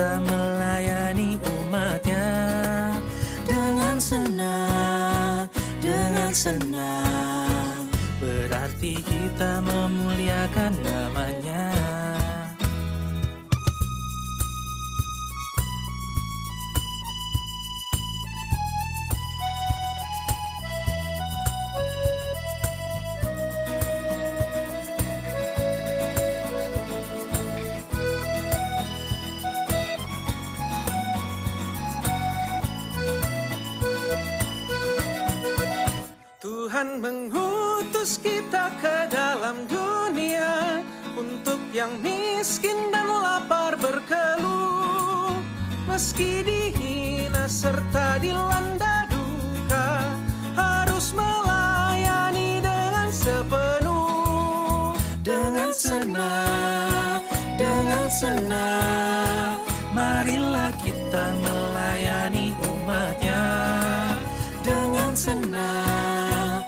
kita melayani umatnya dengan senang, berarti kita memuliakan namanya. Tuhan mengutus kita ke dalam dunia untuk yang miskin dan lapar berkeluh. Meski dihina serta dilanda duka, harus melayani dengan sepenuh. Dengan senang, marilah kita melayani umatnya. Dengan senang,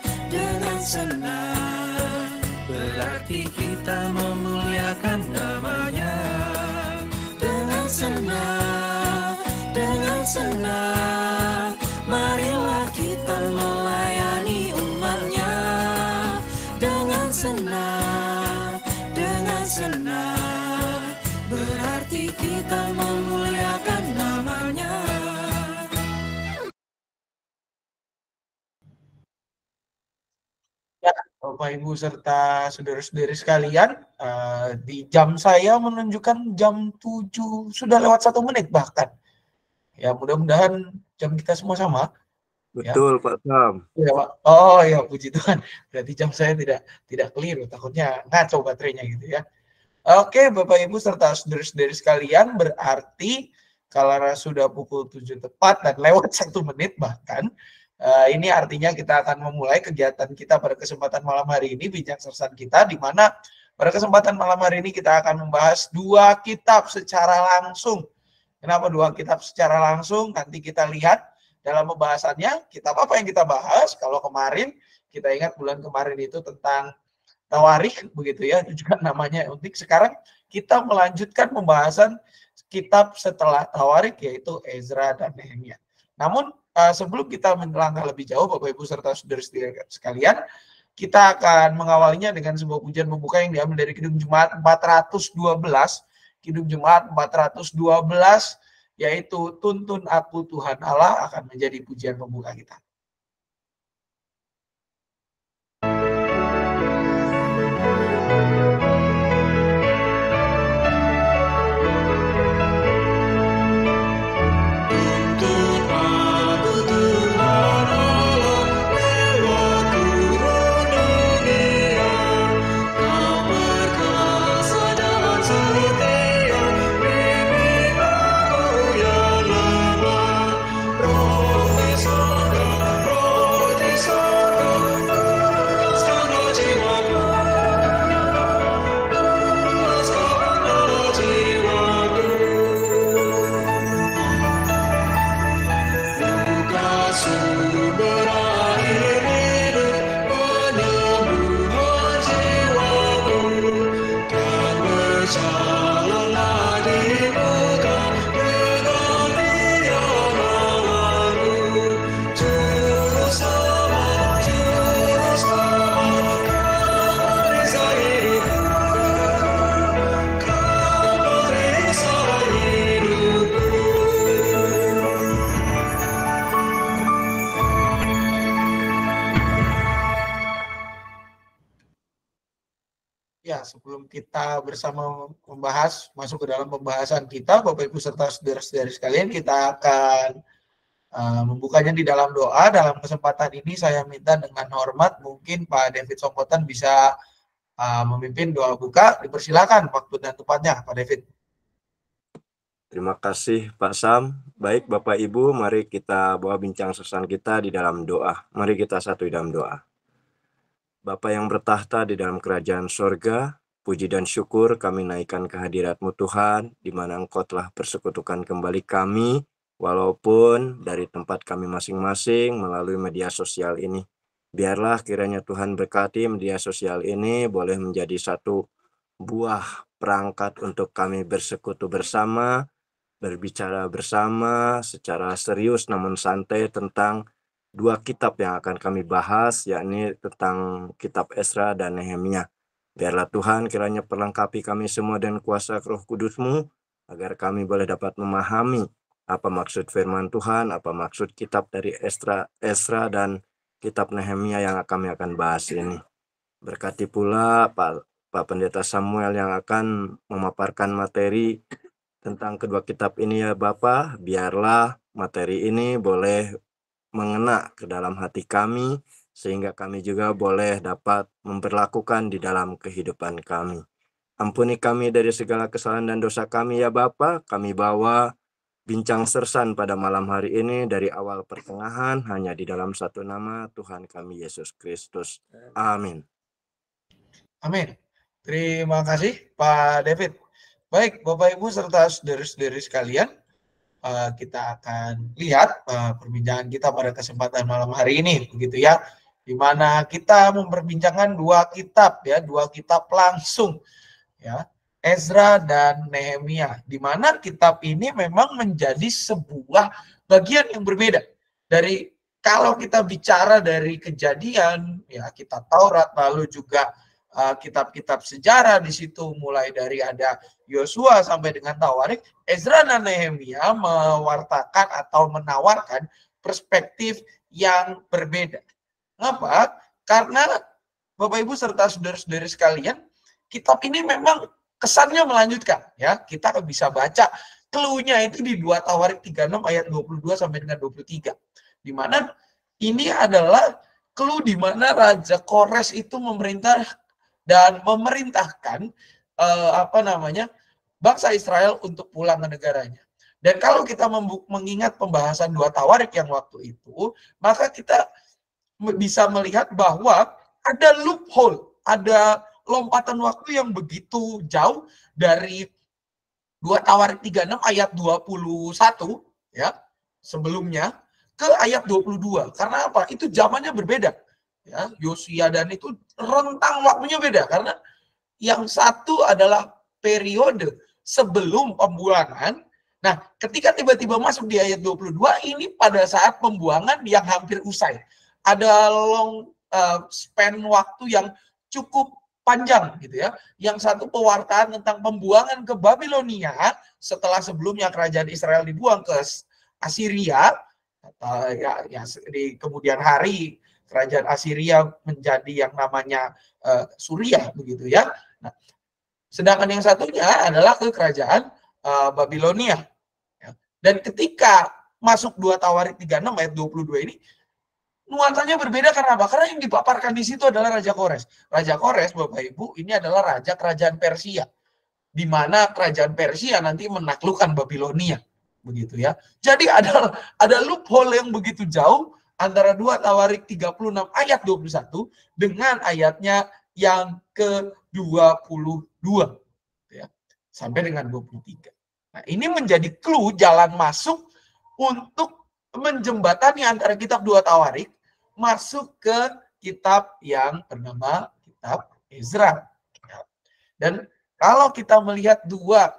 berarti kita memuliakan namanya. Dengan senang, marilah kita melayani umatnya. Dengan senang, berarti kita memuliakan namanya. Ya, Bapak Ibu serta saudara-saudari sekalian, di jam saya menunjukkan jam 7 sudah lewat 1 menit bahkan. Ya, mudah-mudahan jam kita semua sama. Betul, ya. Pak Sam. Ya, Pak. Oh ya, puji Tuhan. Berarti jam saya tidak keliru, takutnya ngaco baterainya gitu ya. Oke, Bapak Ibu serta saudara-saudari sekalian, berarti kalau sudah pukul 7 tepat dan lewat 1 menit bahkan, ini artinya kita akan memulai kegiatan kita pada kesempatan malam hari ini, bincang sersan kita, di mana pada kesempatan malam hari ini kita akan membahas 2 kitab secara langsung. Kenapa 2 kitab secara langsung? Nanti kita lihat dalam pembahasannya, kitab apa yang kita bahas. Kalau kemarin, kita ingat bulan kemarin itu tentang Tawarikh, begitu ya, itu juga namanya unik. Sekarang kita melanjutkan pembahasan kitab setelah Tawarikh, yaitu Ezra dan Nehemia. Namun, sebelum kita melangkah lebih jauh, Bapak Ibu serta saudara-saudari sekalian, kita akan mengawalinya dengan sebuah pujian pembuka yang diambil dari Kidung Jemaat 412, Kidung Jemaat 412, yaitu Tuntun Aku Tuhan Allah, akan menjadi pujian pembuka kita. Sebelum kita bersama membahas, masuk ke dalam pembahasan kita, Bapak Ibu serta saudara-saudari sekalian, kita akan membukanya di dalam doa. Dalam kesempatan ini saya minta dengan hormat, mungkin Pak David Songkotan bisa memimpin doa buka. Dipersilakan waktu dan tempatnya, Pak David. Terima kasih Pak Sam. Baik Bapak Ibu, mari kita bawa bincang sersan kita di dalam doa. Mari kita satu di dalam doa. Bapa yang bertahta di dalam kerajaan sorga, puji dan syukur kami naikkan kehadirat-Mu Tuhan, di mana Engkau telah persekutukan kembali kami, walaupun dari tempat kami masing-masing melalui media sosial ini. Biarlah kiranya Tuhan berkati media sosial ini boleh menjadi satu buah perangkat untuk kami bersekutu bersama, berbicara bersama secara serius namun santai tentang dua kitab yang akan kami bahas, yakni tentang kitab Ezra dan Nehemia. Biarlah Tuhan kiranya perlengkapi kami semua dengan kuasa Roh Kudus-Mu, agar kami boleh dapat memahami apa maksud firman Tuhan, apa maksud kitab dari Ezra dan kitab Nehemia yang kami akan bahas ini. Berkati pula Pak Pendeta Samuel yang akan memaparkan materi tentang kedua kitab ini ya Bapak. Biarlah materi ini boleh mengena ke dalam hati kami, sehingga kami juga boleh dapat memperlakukan di dalam kehidupan kami. Ampuni kami dari segala kesalahan dan dosa kami ya Bapa. Kami bawa bincang sersan pada malam hari ini dari awal pertengahan hanya di dalam satu nama Tuhan kami Yesus Kristus. Amin. Amin. Terima kasih Pak David. Baik Bapak Ibu serta saudara-saudari sekalian, kita akan lihat perbincangan kita pada kesempatan malam hari ini, begitu ya, di mana kita memperbincangkan dua kitab ya, dua kitab langsung ya, Ezra dan Nehemia, di mana kitab ini memang menjadi sebuah bagian yang berbeda dari kalau kita bicara dari Kejadian ya, kitab Taurat, lalu juga kitab-kitab sejarah di situ, mulai dari ada Yosua sampai dengan Tawarik. Ezra dan Nehemia mewartakan atau menawarkan perspektif yang berbeda. Kenapa? Karena Bapak Ibu serta saudara-saudari sekalian, kitab ini memang kesannya melanjutkan ya. Kita bisa baca clue-nya itu di 2 Tawarik 36 ayat 22 sampai dengan 23. Di mana ini adalah clue di mana Raja Kores itu memerintahkan bangsa Israel untuk pulang ke negaranya. Dan kalau kita mengingat pembahasan 2 Tawarik yang waktu itu, maka kita bisa melihat bahwa ada loophole, ada lompatan waktu yang begitu jauh dari 2 Tawarik 36 ayat 21 ya, sebelumnya ke ayat 22. Karena apa? Itu zamannya berbeda. Ya, Yosia dan itu rentang waktunya beda, karena yang satu adalah periode sebelum pembuangan. Nah, ketika tiba-tiba masuk di ayat 22, ini pada saat pembuangan yang hampir usai. Ada long span waktu yang cukup panjang gitu ya. Yang satu pewartaan tentang pembuangan ke Babilonia setelah sebelumnya kerajaan Israel dibuang ke Assyria, atau di kemudian hari kerajaan Assyria menjadi yang namanya Suriah begitu ya. Nah, sedangkan yang satunya adalah ke kerajaan Babilonia. Ya. Dan ketika masuk 2 Tawarik 36 ayat 22 ini, nuansanya berbeda karena apa? Karena yang dipaparkan di situ adalah Raja Kores. Raja Kores, Bapak Ibu, ini adalah raja kerajaan Persia, di mana kerajaan Persia nanti menaklukkan Babilonia, begitu ya. Jadi ada loophole yang begitu jauh antara 2 Tawarik 36 ayat 21 dengan ayatnya yang ke-22 ya, sampai dengan 23. Nah, ini menjadi clue jalan masuk untuk menjembatani antara kitab 2 Tawarik masuk ke kitab yang bernama kitab Ezra. Dan kalau kita melihat dua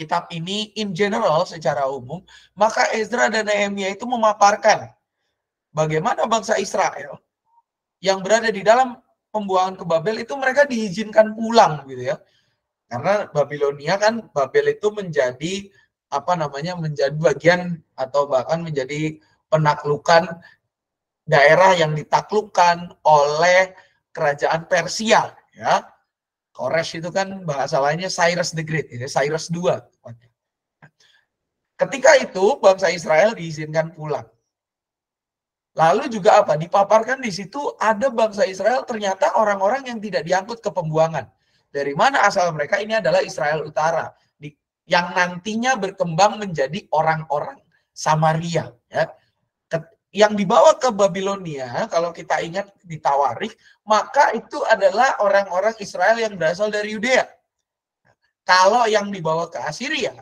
kitab ini in general secara umum, maka Ezra dan Nehemia itu memaparkan bagaimana bangsa Israel yang berada di dalam pembuangan ke Babel itu mereka diizinkan pulang gitu ya. Karena Babilonia kan, Babel itu menjadi menjadi bagian atau bahkan menjadi penaklukan daerah yang ditaklukkan oleh kerajaan Persia ya. Kores itu kan bahasa lainnya Cyrus the Great, ini Cyrus II. Ketika itu bangsa Israel diizinkan pulang. Lalu juga apa? Dipaparkan di situ ada bangsa Israel ternyata orang-orang yang tidak diangkut ke pembuangan. Dari mana asal mereka? Ini adalah Israel Utara, yang nantinya berkembang menjadi orang-orang Samaria. Ya. Yang dibawa ke Babilonia, kalau kita ingat di Tawarik, maka itu adalah orang-orang Israel yang berasal dari Yudea. Kalau yang dibawa ke Assyria,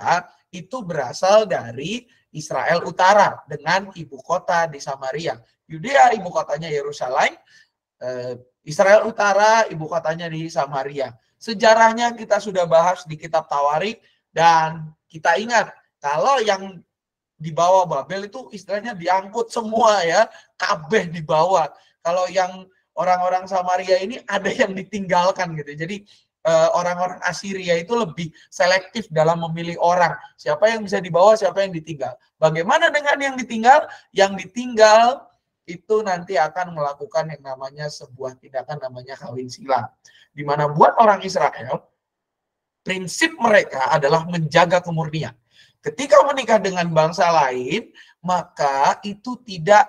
itu berasal dari Israel Utara dengan ibu kota di Samaria. Yudea ibu kotanya Yerusalem, Israel Utara ibu kotanya di Samaria. Sejarahnya kita sudah bahas di kitab Tawarik, dan kita ingat Kalau yang dibawa Babel itu istilahnya diangkut semua ya, kabeh dibawa. Kalau yang orang-orang Samaria ini ada yang ditinggalkan gitu. Jadi orang-orang Assyria itu lebih selektif dalam memilih orang. Siapa yang bisa dibawa, siapa yang ditinggal. Bagaimana dengan yang ditinggal? Yang ditinggal itu nanti akan melakukan yang namanya sebuah tindakan namanya kawin silang. Di mana buat orang Israel, prinsip mereka adalah menjaga kemurnian. Ketika menikah dengan bangsa lain, maka itu tidak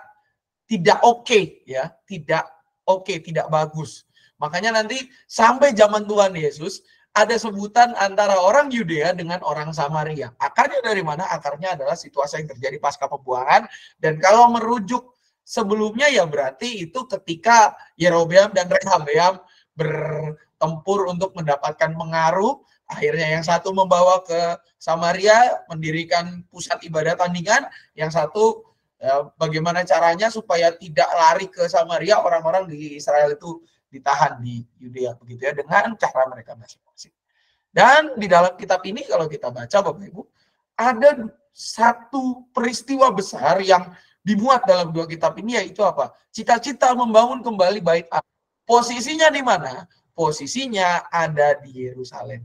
oke ya, tidak oke, tidak bagus. Makanya nanti sampai zaman Tuhan Yesus ada sebutan antara orang Yudea dengan orang Samaria. Akarnya dari mana? Akarnya adalah situasi yang terjadi pasca pembuangan, dan kalau merujuk sebelumnya ya berarti itu ketika Yerobeam dan Rehabeam bertempur untuk mendapatkan pengaruh. Akhirnya yang satu membawa ke Samaria, mendirikan pusat ibadah tandingan. Yang satu bagaimana caranya supaya tidak lari ke Samaria, orang-orang di Israel itu ditahan di Yudea begitu ya, dengan cara mereka masing-masing. Dan di dalam kitab ini kalau kita baca Bapak Ibu, ada satu peristiwa besar yang dimuat dalam dua kitab ini, yaitu apa? Cita-cita membangun kembali Bait Allah. Posisinya di mana? Posisinya ada di Yerusalem.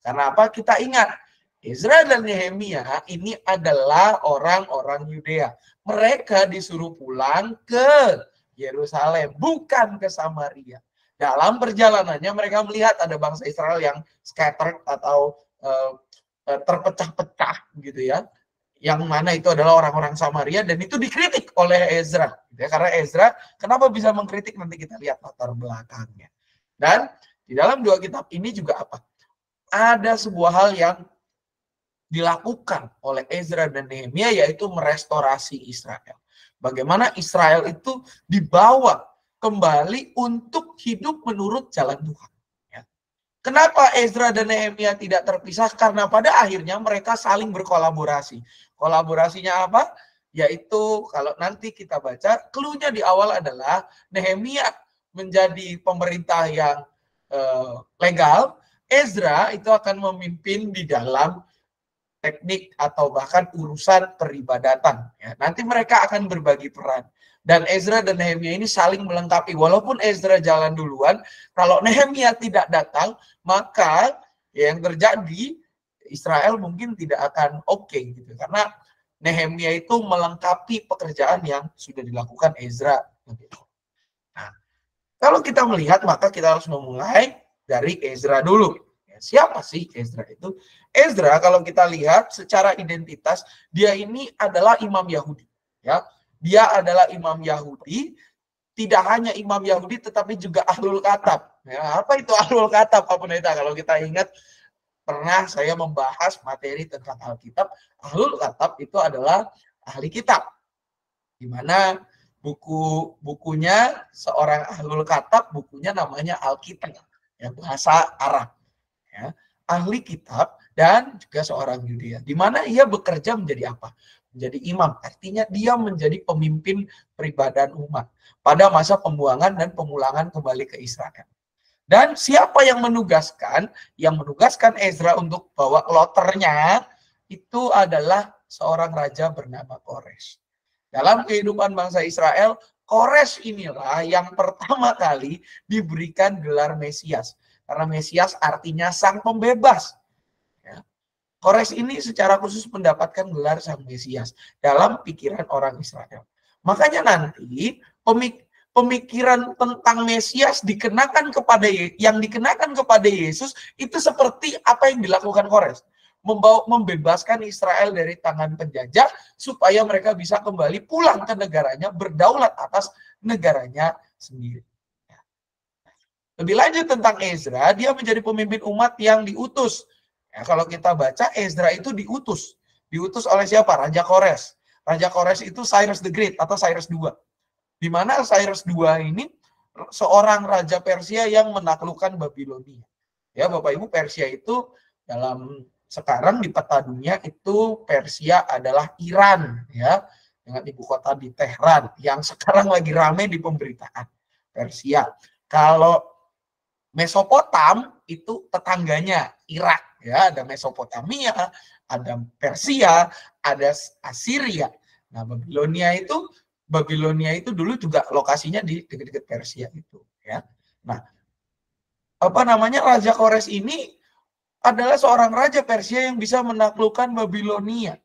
Karena apa? Kita ingat, Ezra dan Nehemia ini adalah orang-orang Yudea. Mereka disuruh pulang ke Yerusalem, bukan ke Samaria. Dalam perjalanannya mereka melihat ada bangsa Israel yang scattered atau terpecah-pecah gitu ya. Yang mana itu adalah orang-orang Samaria, dan itu dikritik oleh Ezra. Ya, karena Ezra, kenapa bisa mengkritik? Nanti kita lihat latar belakangnya. Dan di dalam dua kitab ini juga apa? Ada sebuah hal yang dilakukan oleh Ezra dan Nehemia, yaitu merestorasi Israel. Bagaimana Israel itu dibawa kembali untuk hidup menurut jalan Tuhan. Ya. Kenapa Ezra dan Nehemia tidak terpisah? Karena pada akhirnya mereka saling berkolaborasi. Kolaborasinya apa? Yaitu kalau nanti kita baca, clue-nya di awal adalah Nehemia menjadi pemerintah yang legal, Ezra itu akan memimpin di dalam teknik atau bahkan urusan peribadatan. Ya, nanti mereka akan berbagi peran. Dan Ezra dan Nehemia ini saling melengkapi. Walaupun Ezra jalan duluan, kalau Nehemia tidak datang, maka yang terjadi Israel mungkin tidak akan oke gitu. Karena Nehemia itu melengkapi pekerjaan yang sudah dilakukan Ezra. Nah, kalau kita melihat, maka kita harus memulai dari Ezra dulu. Siapa sih Ezra itu? Ezra kalau kita lihat secara identitas, dia ini adalah imam Yahudi. Ya, dia adalah imam Yahudi. Tidak hanya imam Yahudi, tetapi juga ahlul katab. Ya, apa itu ahlul katab, Pak Pendeta? Kalau kita ingat, pernah saya membahas materi tentang Alkitab. Ahlul katab itu adalah ahli kitab. Di mana bukunya seorang ahlul katab, bukunya namanya Alkitab. Ya, bahasa Arab, ya, ahli kitab dan juga seorang Yudea, di mana ia bekerja menjadi apa? Menjadi imam, artinya dia menjadi pemimpin peribadahan umat pada masa pembuangan dan pemulangan kembali ke Israel. Dan siapa yang menugaskan? Yang menugaskan Ezra untuk bawa kloternya itu adalah seorang raja bernama Kores. Dalam kehidupan bangsa Israel, Kores inilah yang pertama kali diberikan gelar Mesias. Karena Mesias artinya sang pembebas. Ya. Kores ini secara khusus mendapatkan gelar sang Mesias dalam pikiran orang Israel. Makanya nanti pemikiran tentang Mesias dikenakan kepada Yesus itu seperti apa yang dilakukan Kores. Membebaskan Israel dari tangan penjajah supaya mereka bisa kembali pulang ke negaranya, berdaulat atas negaranya sendiri. Lebih lanjut tentang Ezra, dia menjadi pemimpin umat yang diutus. Ya, kalau kita baca, Ezra itu diutus. Diutus oleh siapa? Raja Kores. Raja Kores itu Cyrus the Great atau Cyrus II. Di mana Cyrus II ini seorang raja Persia yang menaklukkan Babilonia. Ya, Bapak Ibu, Persia itu dalam sekarang di peta dunia itu Persia adalah Iran, ya, dengan ibu kota di Tehran yang sekarang lagi ramai di pemberitaan. Persia. Kalau Mesopotam itu tetangganya Irak, ya, ada Mesopotamia, ada Persia, ada Assyria. Nah, Babilonia itu dulu juga lokasinya di dekat-dekat Persia itu, ya. Nah, Raja Kores ini adalah seorang raja Persia yang bisa menaklukkan Babilonia.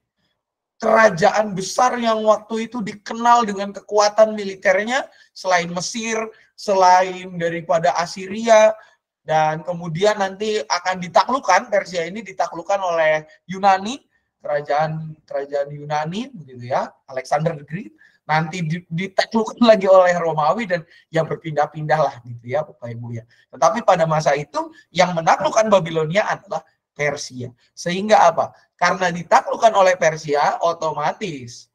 Kerajaan besar yang waktu itu dikenal dengan kekuatan militernya selain Mesir, selain daripada Assyria, dan kemudian nanti akan ditaklukkan, Persia ini ditaklukkan oleh Yunani, kerajaan Yunani begitu ya, Alexander the Great, nanti ditaklukkan lagi oleh Romawi, dan ya berpindah-pindah lah gitu ya Bapak Ibu ya. Tetapi pada masa itu yang menaklukkan Babilonia adalah Persia. Sehingga apa? Karena ditaklukkan oleh Persia, otomatis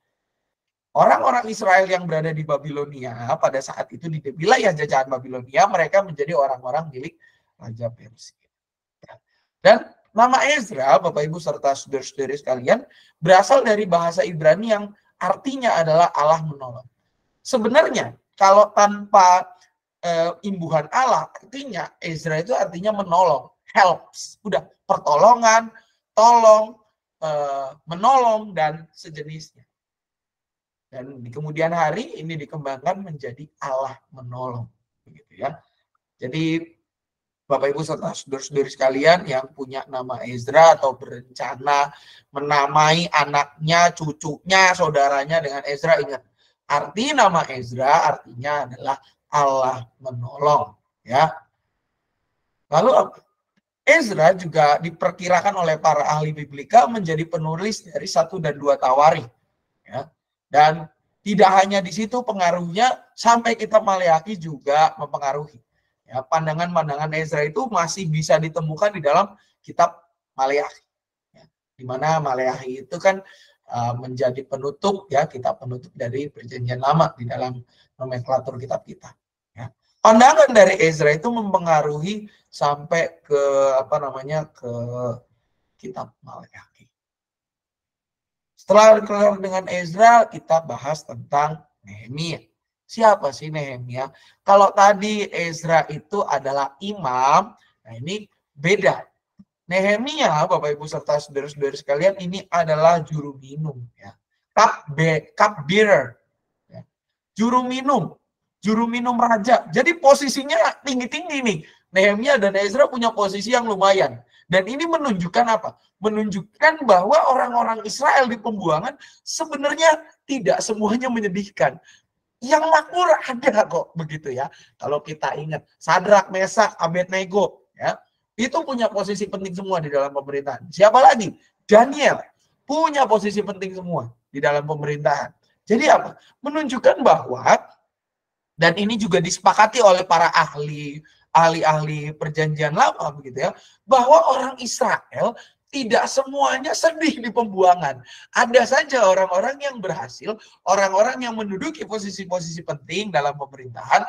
orang-orang Israel yang berada di Babilonia pada saat itu di wilayah jajahan Babilonia, mereka menjadi orang-orang milik Raja Persia. Dan nama Ezra, Bapak Ibu serta saudara-saudari sekalian, berasal dari bahasa Ibrani yang artinya adalah Allah menolong. Sebenarnya kalau tanpa imbuhan Allah, artinya Ezra itu artinya menolong, helps, udah pertolongan, tolong, menolong dan sejenisnya. Dan di kemudian hari ini dikembangkan menjadi Allah menolong, begitu ya. Jadi Bapak Ibu serta saudara-saudari sekalian yang punya nama Ezra atau berencana menamai anaknya, cucunya, saudaranya dengan Ezra, ingat, arti nama Ezra artinya adalah Allah menolong, ya. Lalu Ezra juga diperkirakan oleh para ahli biblika menjadi penulis dari 1 dan 2 Tawari, ya. Dan tidak hanya di situ pengaruhnya, sampai kita Maleakhi juga mempengaruhi. Ya, pandangan-pandangan Ezra itu masih bisa ditemukan di dalam kitab Maleakhi. Ya, di mana Maleakhi itu kan menjadi penutup, ya, kitab penutup dari Perjanjian Lama di dalam nomenklatur kitab kita. Ya. Pandangan dari Ezra itu mempengaruhi sampai ke ke kitab Maleakhi. Setelah kelar dengan Ezra, kita bahas tentang Nehemia. Siapa sih Nehemia? Kalau tadi Ezra itu adalah imam, nah ini beda. Nehemia, Bapak Ibu serta saudara-saudari sekalian, ini adalah juru minum, ya. Cup bearer, ya. Juru minum raja. Jadi posisinya tinggi-tinggi nih. Nehemia dan Ezra punya posisi yang lumayan. Dan ini menunjukkan apa? Menunjukkan bahwa orang-orang Israel di pembuangan sebenarnya tidak semuanya menyedihkan. Yang makmur ada kok, begitu ya. Kalau kita ingat Sadrak, Mesak, Abednego, ya, itu punya posisi penting semua di dalam pemerintahan. Siapa lagi? Daniel punya posisi penting semua di dalam pemerintahan. Jadi apa? Menunjukkan bahwa, dan ini juga disepakati oleh para ahli Perjanjian Lama, begitu ya, bahwa orang Israel tidak semuanya sedih di pembuangan. Ada saja orang-orang yang berhasil, orang-orang yang menduduki posisi-posisi penting dalam pemerintahan,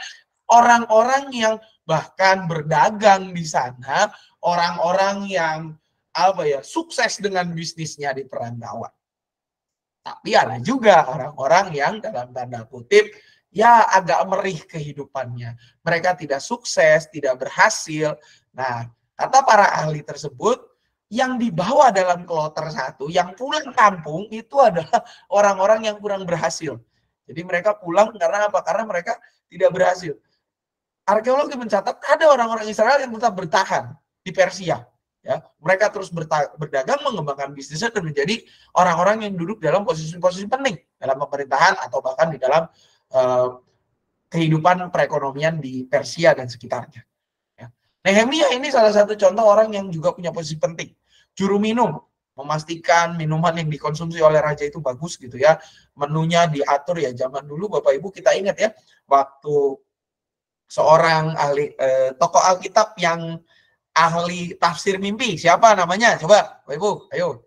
orang-orang yang bahkan berdagang di sana, orang-orang yang sukses dengan bisnisnya di perantauan. Tapi ada juga orang-orang yang dalam tanda kutip ya agak merih kehidupannya. Mereka tidak sukses, tidak berhasil. Nah, kata para ahli tersebut, yang dibawa dalam kloter 1, yang pulang kampung itu adalah orang-orang yang kurang berhasil. Jadi mereka pulang karena apa? Karena mereka tidak berhasil. Arkeologi mencatat ada orang-orang Israel yang tetap bertahan di Persia. Ya, mereka terus berdagang, mengembangkan bisnisnya, dan menjadi orang-orang yang duduk dalam posisi-posisi penting dalam pemerintahan atau bahkan di dalam kehidupan perekonomian di Persia dan sekitarnya. Nehemia ini salah satu contoh orang yang juga punya posisi penting. Juru minum, memastikan minuman yang dikonsumsi oleh raja itu bagus gitu ya. Menunya diatur ya, zaman dulu Bapak Ibu kita ingat ya, waktu seorang ahli tokoh Alkitab yang ahli tafsir mimpi, siapa namanya? Coba Bapak Ibu, ayo.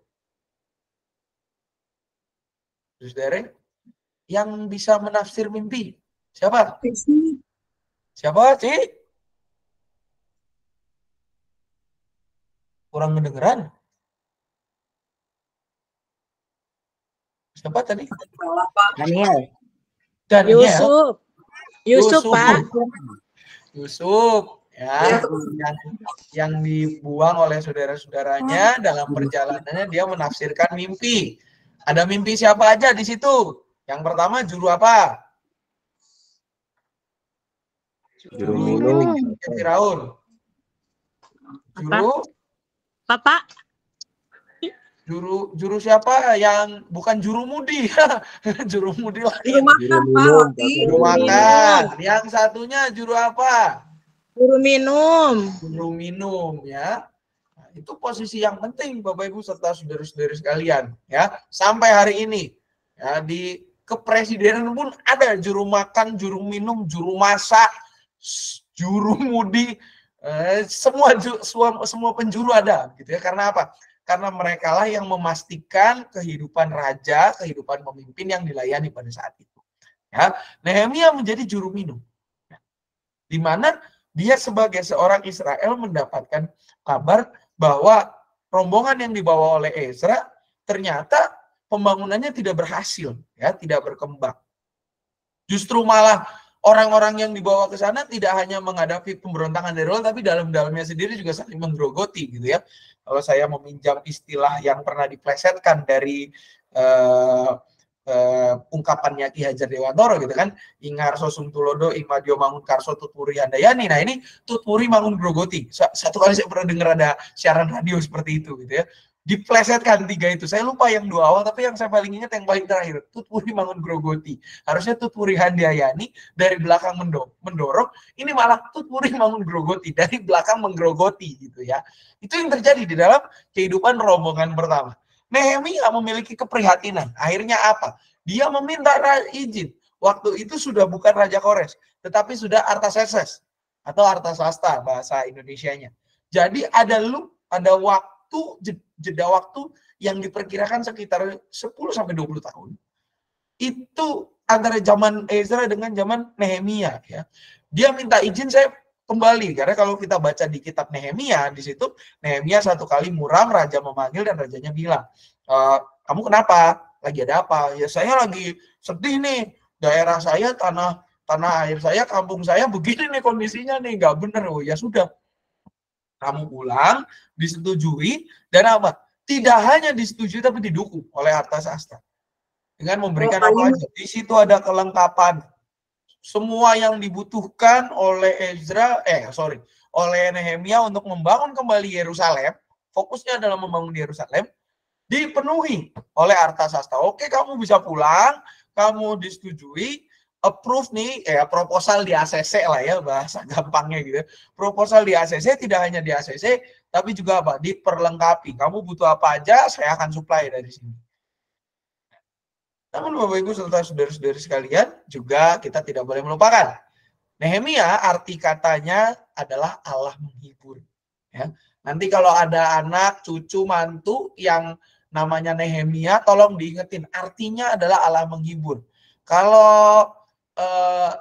Saudara yang bisa menafsir mimpi, siapa? Siapa, Cik? Kurang mendengaran. Siapa tadi? Daniel. Yusuf. Yusuf, Pak. Yusuf, ya, yang dibuang oleh saudara-saudaranya dalam perjalanannya dia menafsirkan mimpi. Ada mimpi siapa aja di situ? Yang pertama juru apa? Juru minum. Firaun. Juru Bapak, juru siapa yang bukan juru mudi? Juru mudi lagi. juru makan, Pak. minum, Juru makan. Yang satunya juru apa? Juru minum. Juru minum, ya. Nah, itu posisi yang penting Bapak Ibu serta saudara-saudara sekalian, ya. Sampai hari ini, ya, di kepresidenan pun ada juru makan, juru minum, juru masak, juru mudi, semua penjuru ada, gitu ya. Karena apa? Karena mereka lah yang memastikan kehidupan raja, kehidupan pemimpin yang dilayani pada saat itu. Ya, Nehemia menjadi juru minum, di mana dia sebagai seorang Israel mendapatkan kabar bahwa rombongan yang dibawa oleh Ezra ternyata pembangunannya tidak berhasil, ya, tidak berkembang. Justru malah orang-orang yang dibawa ke sana tidak hanya menghadapi pemberontakan dari luar, tapi dalam-dalamnya sendiri juga saling menggerogoti, gitu ya. Kalau saya meminjam istilah yang pernah diplesetkan dari ungkapannya Ki Hajar Dewantoro, gitu kan, Ingarso Sumtulodo, Imadio Mangun Karso Tutpuri Handayani. Nah, ini Tutpuri Mangun Grogoti. Satu kali saya pernah dengar ada siaran radio seperti itu, gitu ya. Diplesetkan tiga itu. Saya lupa yang dua awal, tapi yang saya paling ingat yang paling terakhir. Tutpuri Mangun Grogoti. Harusnya Tutpuri Handayani dari belakang mendorong. Ini malah Tutpuri Mangun Grogoti dari belakang menggerogoti, gitu ya. Itu yang terjadi di dalam kehidupan rombongan pertama. Nehemia memiliki keprihatinan. Akhirnya apa? Dia meminta izin. Waktu itu sudah bukan Raja Kores, tetapi sudah Artaxerxes atau Artasasta bahasa Indonesianya. Jadi ada jeda waktu yang diperkirakan sekitar 10-20 tahun. Itu antara zaman Ezra dengan zaman Nehemia, ya. Dia minta izin, saya kembali, karena kalau kita baca di kitab Nehemia, di situ Nehemia satu kali muram, raja memanggil dan rajanya bilang, kamu kenapa? Lagi ada apa? Ya saya lagi sedih nih, daerah saya, tanah air saya, kampung saya begini nih kondisinya nih, nggak bener. Oh ya sudah, kamu pulang, disetujui, dan apa? Tidak hanya disetujui tapi didukung oleh Artasasta dengan memberikan apa aja. Di situ ada kelengkapan. Semua yang dibutuhkan oleh oleh Nehemia untuk membangun kembali Yerusalem, fokusnya adalah membangun Yerusalem, dipenuhi oleh Artasasta. Oke, kamu bisa pulang, kamu disetujui, approve nih, proposal di ACC lah ya, bahasa gampangnya gitu. Proposal di ACC, tidak hanya di ACC, tapi juga apa? Diperlengkapi. Kamu butuh apa aja, saya akan supply dari sini. Namun Bapak Ibu serta saudara-saudari sekalian, juga kita tidak boleh melupakan. Nehemia arti katanya adalah Allah menghibur. Ya. Nanti kalau ada anak, cucu, mantu yang namanya Nehemia, tolong diingetin. Artinya adalah Allah menghibur. Kalau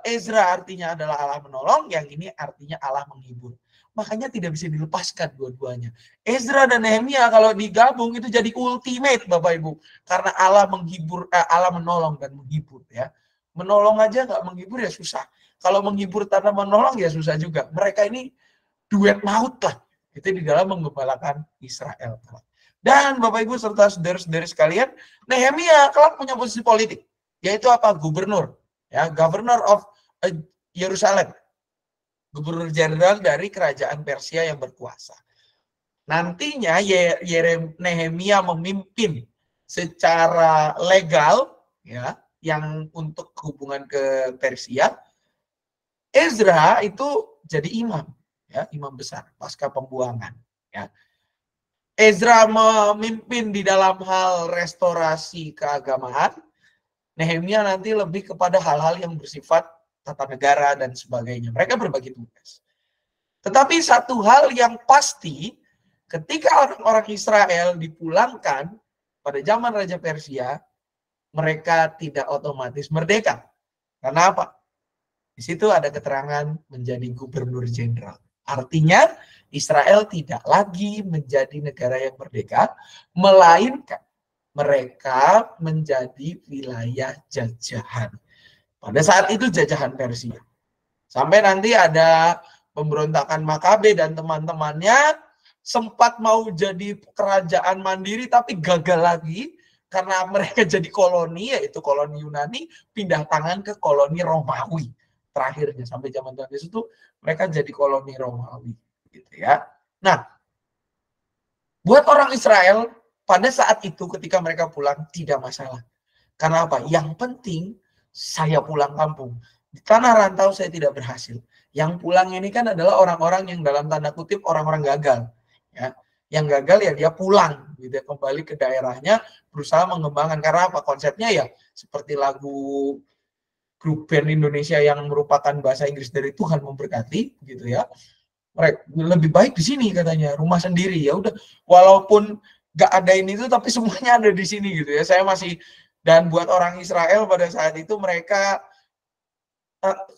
Ezra artinya adalah Allah menolong, yang ini artinya Allah menghibur. Makanya tidak bisa dilepaskan dua-duanya. Ezra dan Nehemia kalau digabung itu jadi ultimate Bapak Ibu. Karena Allah menghibur, Allah menolong dan menghibur, ya. Menolong aja nggak menghibur ya susah. Kalau menghibur tanpa menolong ya susah juga. Mereka ini duet maut lah. Itu di dalam menggembalakan Israel. Dan Bapak Ibu serta saudara-saudari sekalian, Nehemia kelak punya posisi politik, yaitu apa? Gubernur, ya, Governor of Yerusalem. Gubernur jenderal dari kerajaan Persia yang berkuasa. Nantinya Nehemia memimpin secara legal, ya, yang untuk hubungan ke Persia. Ezra itu jadi imam, ya, imam besar pasca pembuangan, ya. Ezra memimpin di dalam hal restorasi keagamaan. Nehemia nanti lebih kepada hal-hal yang bersifat tata negara dan sebagainya. Mereka berbagi tugas. Tetapi satu hal yang pasti, ketika orang-orang Israel dipulangkan pada zaman Raja Persia, mereka tidak otomatis merdeka. Karena apa? Di situ ada keterangan menjadi gubernur jenderal. Artinya Israel tidak lagi menjadi negara yang merdeka, melainkan mereka menjadi wilayah jajahan. Pada saat itu jajahan Persia. Sampai nanti ada pemberontakan Makabe dan teman-temannya sempat mau jadi kerajaan mandiri tapi gagal lagi karena mereka jadi koloni, yaitu koloni Yunani, pindah tangan ke koloni Romawi. Terakhirnya sampai zaman Tuhan Yesus itu mereka jadi koloni Romawi, gitu ya. Nah, buat orang Israel pada saat itu ketika mereka pulang tidak masalah. Karena apa? Yang penting saya pulang kampung. Di tanah rantau saya tidak berhasil. Yang pulang ini kan adalah orang-orang yang dalam tanda kutip orang-orang gagal. Ya, yang gagal ya dia pulang, gitu ya, kembali ke daerahnya, berusaha mengembangkan. Karena apa? Konsepnya ya seperti lagu grup band Indonesia yang merupakan bahasa Inggris dari Tuhan memberkati, gitu ya. Mereka lebih baik di sini katanya, rumah sendiri. Ya udah, walaupun gak ada ini itu, tapi semuanya ada di sini, gitu ya. Saya masih, dan buat orang Israel pada saat itu mereka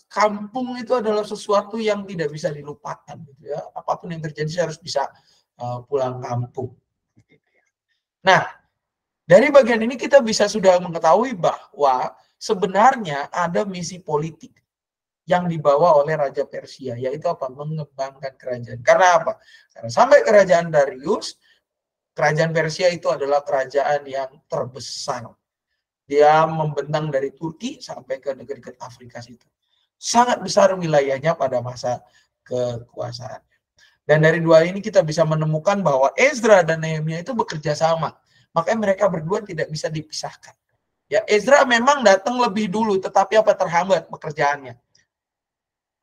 kampung itu adalah sesuatu yang tidak bisa dilupakan, gitu ya. Apapun yang terjadi saya harus bisa pulang kampung. Nah, dari bagian ini kita bisa sudah mengetahui bahwa sebenarnya ada misi politik yang dibawa oleh Raja Persia, yaitu apa? Mengembangkan kerajaan. Karena apa? Karena sampai kerajaan Darius, kerajaan Persia itu adalah kerajaan yang terbesar. Dia membentang dari Turki sampai ke negeri Afrika situ. Sangat besar wilayahnya pada masa kekuasaan. Dan dari dua ini kita bisa menemukan bahwa Ezra dan Nehemia itu bekerja sama. Makanya mereka berdua tidak bisa dipisahkan. Ya, Ezra memang datang lebih dulu, tetapi apa, terhambat pekerjaannya.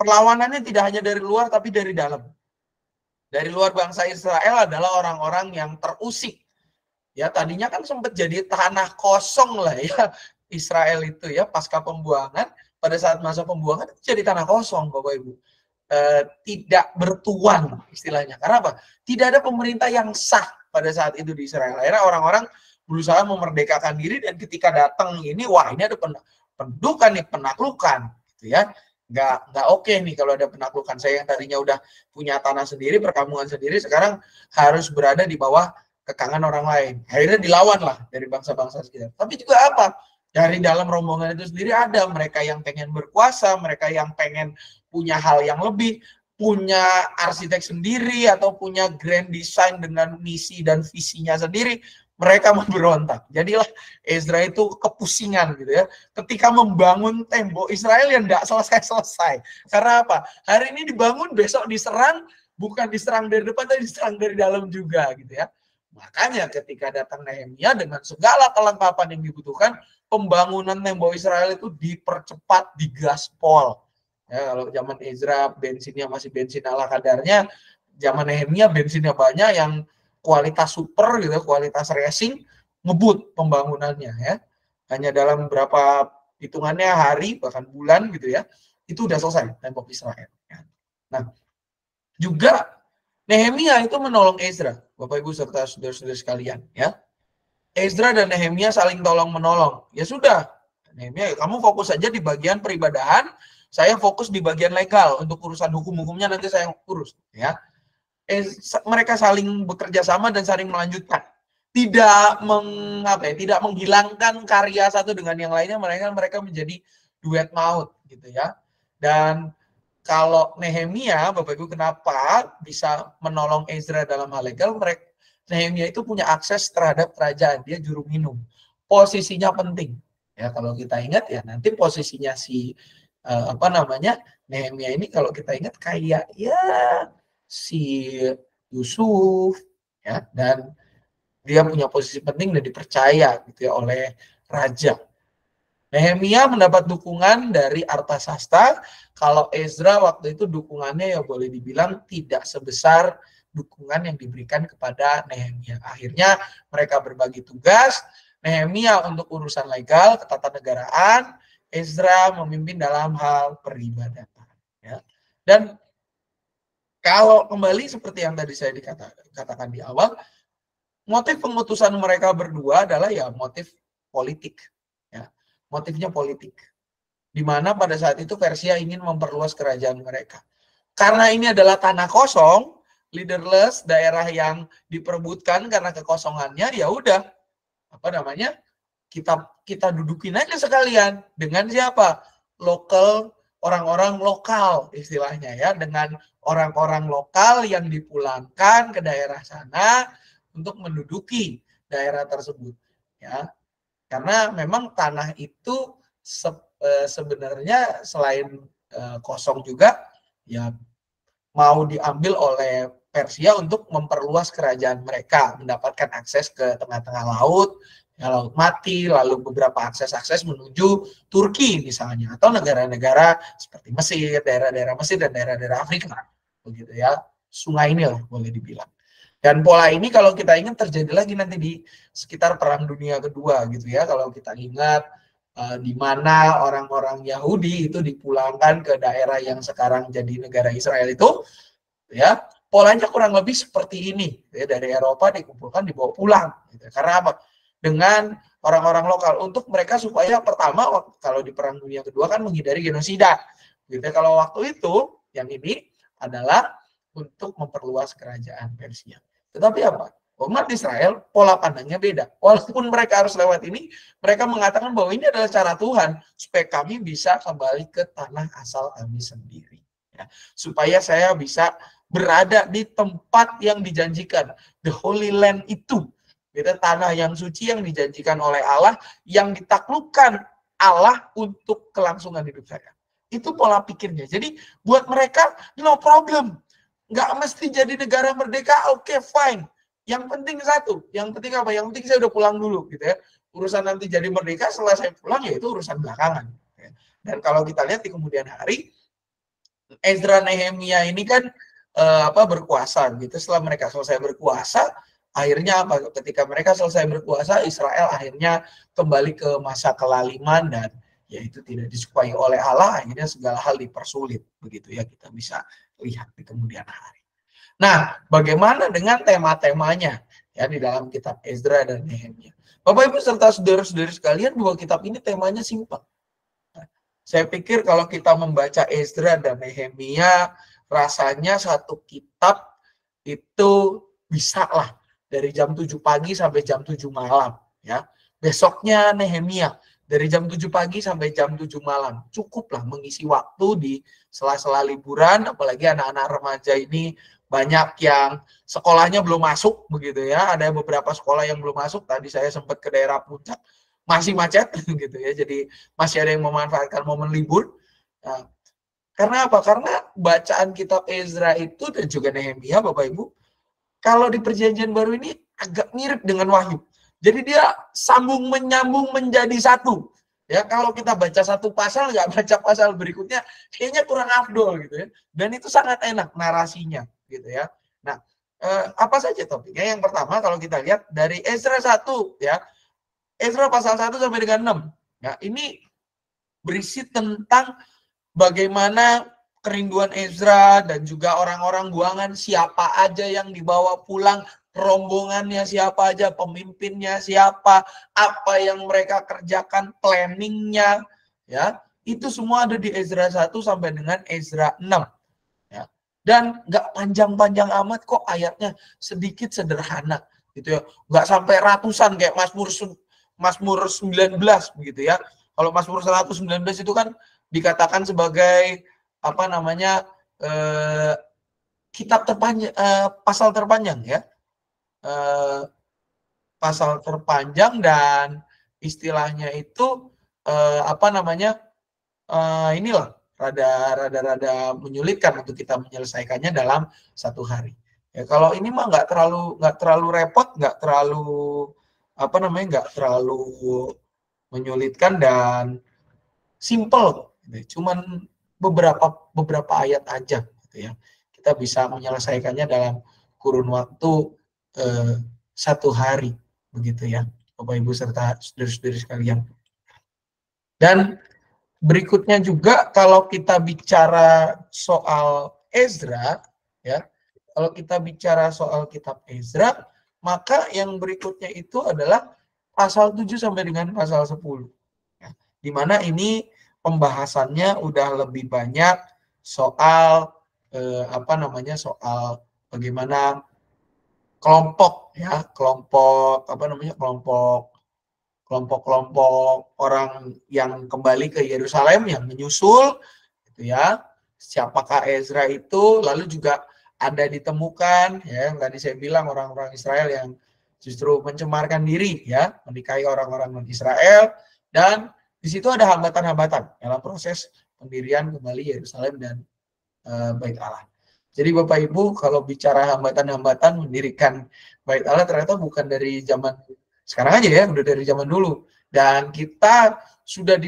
Perlawanannya tidak hanya dari luar, tapi dari dalam. Dari luar bangsa Israel adalah orang-orang yang terusik. Ya, tadinya kan sempat jadi tanah kosong lah ya, Israel itu ya, pasca pembuangan. Pada saat masa pembuangan jadi tanah kosong, Bapak Ibu. Tidak bertuan istilahnya. Karena apa? Tidak ada pemerintah yang sah pada saat itu di Israel. Akhirnya orang-orang berusaha memerdekakan diri, dan ketika datang ini, wah ini ada pendudukan nih, penaklukan, gitu ya. Nggak oke nih kalau ada penaklukan. Saya yang tadinya udah punya tanah sendiri, perkampungan sendiri, sekarang harus berada di bawah kekangan orang lain. Akhirnya dilawan lah dari bangsa-bangsa sekitar. Tapi juga apa? Dari dalam rombongan itu sendiri ada mereka yang pengen berkuasa, mereka yang pengen punya hal yang lebih, punya arsitek sendiri atau punya grand design dengan misi dan visinya sendiri. Mereka memberontak. Jadilah Ezra itu kepusingan gitu ya. Ketika membangun tembok Israel yang tidak selesai-selesai. Karena apa? Hari ini dibangun, besok diserang, bukan diserang dari depan, tapi diserang dari dalam juga gitu ya. Makanya ketika datang Nehemia dengan segala kelengkapan yang dibutuhkan, pembangunan tembok Israel itu dipercepat, digaspol. Ya, kalau zaman Ezra bensinnya masih bensin ala kadarnya, zaman Nehemia bensinnya banyak yang kualitas super gitu, kualitas racing, ngebut pembangunannya ya. Hanya dalam beberapa hitungannya hari bahkan bulan gitu ya, itu udah selesai tembok Israel. Nah, juga Nehemia itu menolong Ezra, Bapak Ibu serta saudara-saudara sekalian ya. Ezra dan Nehemia saling tolong menolong. Ya sudah, Nehemia, kamu fokus saja di bagian peribadahan, saya fokus di bagian legal, untuk urusan hukum-hukumnya nanti saya urus ya. Mereka saling bekerja sama dan saling melanjutkan. Tidak menghilangkan karya satu dengan yang lainnya, mereka menjadi duet maut gitu ya. Dan kalau Nehemia, Bapak Ibu, kenapa bisa menolong Ezra dalam hal legal? Nehemia itu punya akses terhadap kerajaan, dia juru minum. Posisinya penting. Ya, kalau kita ingat ya, nanti posisinya si Nehemia ini kalau kita ingat kayak ya si Yusuf ya, dan dia punya posisi penting dan dipercaya gitu ya oleh raja. Nehemia mendapat dukungan dari Artasasta. Kalau Ezra waktu itu dukungannya ya boleh dibilang tidak sebesar dukungan yang diberikan kepada Nehemia. Akhirnya mereka berbagi tugas. Nehemia untuk urusan legal, ketatanegaraan, Ezra memimpin dalam hal peribadatan. Ya. Dan kalau kembali seperti yang tadi saya katakan di awal, motif pengutusan mereka berdua adalah ya motif politik. Ya. Motifnya politik. Di mana pada saat itu Persia ingin memperluas kerajaan mereka. Karena ini adalah tanah kosong, leaderless, daerah yang diperebutkan karena kekosongannya, ya udah, kita dudukin aja sekalian dengan siapa? Orang-orang lokal istilahnya ya, dengan orang-orang lokal yang dipulangkan ke daerah sana untuk menduduki daerah tersebut, ya. Karena memang tanah itu sebenarnya selain kosong juga, ya mau diambil oleh Persia untuk memperluas kerajaan mereka, mendapatkan akses ke tengah-tengah laut, ya, Laut Mati, lalu beberapa akses-akses menuju Turki misalnya, atau negara-negara seperti Mesir, daerah-daerah Mesir dan daerah-daerah Afrika, begitu ya. Sungai ini lah boleh dibilang. Dan pola ini kalau kita ingat terjadi lagi nanti di sekitar Perang Dunia Kedua gitu ya. Kalau kita ingat di mana orang-orang Yahudi itu dipulangkan ke daerah yang sekarang jadi negara Israel itu, ya polanya kurang lebih seperti ini, ya, dari Eropa dikumpulkan dibawa pulang. Gitu. Karena apa? Dengan orang-orang lokal untuk mereka supaya pertama kalau di Perang Dunia Kedua kan menghindari genosida. Gitu. Kalau waktu itu yang ini adalah untuk memperluas kerajaan Persia. Tetapi apa? Umat Israel pola pandangnya beda. Walaupun mereka harus lewat ini, mereka mengatakan bahwa ini adalah cara Tuhan supaya kami bisa kembali ke tanah asal kami sendiri. Ya, supaya saya bisa berada di tempat yang dijanjikan, the Holy Land itu, gitu, tanah yang suci yang dijanjikan oleh Allah, yang ditaklukkan Allah untuk kelangsungan hidup saya. Itu pola pikirnya. Jadi buat mereka no problem, nggak mesti jadi negara merdeka, oke, fine. Yang penting satu, yang penting apa? Yang penting saya udah pulang dulu, gitu ya. Urusan nanti jadi merdeka setelah saya pulang ya itu urusan belakangan. Dan kalau kita lihat di kemudian hari, Ezra Nehemia ini kan berkuasa, gitu. Setelah mereka selesai berkuasa, akhirnya apa? Ketika mereka selesai berkuasa, Israel akhirnya kembali ke masa kelaliman dan yaitu tidak disukai oleh Allah. Akhirnya segala hal dipersulit, begitu ya. Kita bisa lihat di kemudian hari. Nah, bagaimana dengan tema-temanya ya di dalam kitab Ezra dan Nehemia? Bapak Ibu serta saudara-saudari sekalian, dua kitab ini temanya simpel. Nah, saya pikir kalau kita membaca Ezra dan Nehemia, rasanya satu kitab itu bisa lah dari jam 7 pagi sampai jam 7 malam. Ya. Besoknya Nehemia, dari jam 7 pagi sampai jam 7 malam. Cukuplah mengisi waktu di sela-sela liburan, apalagi anak-anak remaja ini banyak yang sekolahnya belum masuk, begitu ya. Ada beberapa sekolah yang belum masuk. Tadi saya sempat ke daerah Puncak, masih macet, gitu ya. Jadi masih ada yang memanfaatkan momen libur. Nah, karena apa? Karena bacaan kitab Ezra itu dan juga Nehemia, Bapak Ibu, kalau di Perjanjian Baru ini agak mirip dengan Wahyu. Jadi dia sambung menyambung menjadi satu. Ya, kalau kita baca satu pasal, nggak baca pasal berikutnya, kayaknya kurang afdol, gitu ya. Dan itu sangat enak narasinya, gitu ya. Nah, apa saja topiknya? Yang pertama kalau kita lihat dari Ezra 1, ya. Ezra pasal 1 sampai dengan 6. Ya, ini berisi tentang bagaimana kerinduan Ezra dan juga orang-orang buangan, siapa aja yang dibawa pulang, rombongannya siapa aja, pemimpinnya siapa, apa yang mereka kerjakan, planningnya, ya, itu semua ada di Ezra 1 sampai dengan Ezra 6. Ya. Dan nggak panjang-panjang amat kok ayatnya, sedikit sederhana, gitu ya, nggak sampai ratusan kayak Mazmur 19, begitu ya. Kalau Mazmur 119 itu kan dikatakan sebagai apa namanya kitab terpanjang, pasal terpanjang ya. Pasal terpanjang dan istilahnya itu inilah rada menyulitkan untuk kita menyelesaikannya dalam satu hari. Ya, kalau ini mah nggak terlalu repot, nggak terlalu menyulitkan dan simple. Cuman beberapa ayat aja, gitu ya. Kita bisa menyelesaikannya dalam kurun waktu satu hari, begitu ya, Bapak Ibu serta saudara-saudari sekalian. Dan berikutnya juga kalau kita bicara soal Ezra, ya, kalau kita bicara soal kitab Ezra, maka yang berikutnya itu adalah pasal 7 sampai dengan pasal 10. Ya, di mana ini pembahasannya udah lebih banyak soal soal bagaimana kelompok orang yang kembali ke Yerusalem yang menyusul, gitu ya, siapakah Ezra itu, lalu juga ada ditemukan ya tadi saya bilang orang-orang Israel yang justru mencemarkan diri ya, menikahi orang-orang non-Israel, dan di situ ada hambatan-hambatan dalam proses pendirian kembali Yerusalem dan Bait Allah. Jadi Bapak Ibu kalau bicara hambatan-hambatan mendirikan Bait Allah ternyata bukan dari zaman sekarang aja ya, udah dari zaman dulu. Dan kita sudah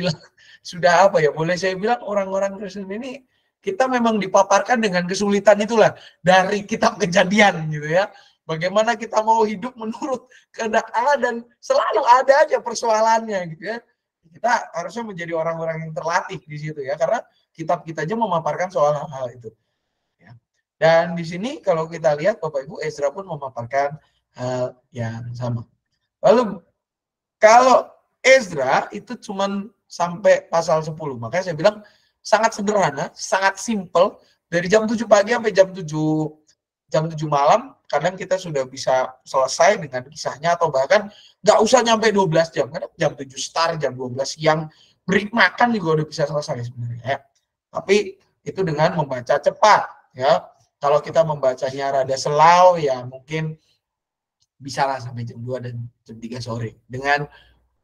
apa ya, boleh saya bilang orang-orang Kristen ini kita memang dipaparkan dengan kesulitan itulah dari kitab Kejadian gitu ya. Bagaimana kita mau hidup menurut kehendak Allah dan selalu ada aja persoalannya gitu ya. Kita harusnya menjadi orang-orang yang terlatih di situ ya, karena kitab kita aja memaparkan soal hal-hal itu. Ya. Dan di sini kalau kita lihat Bapak Ibu, Ezra pun memaparkan hal yang sama. Lalu kalau Ezra itu cuman sampai pasal 10, makanya saya bilang sangat sederhana, sangat simple, dari jam 7 pagi sampai jam 7 malam, kadang kita sudah bisa selesai dengan kisahnya, atau bahkan nggak usah nyampe 12 jam, kadang jam 7 start, jam 12 siang, break makan juga udah bisa selesai sebenarnya ya. Tapi itu dengan membaca cepat ya. Kalau kita membacanya rada selau ya mungkin bisa lah sampai jam 2 dan jam 3 sore dengan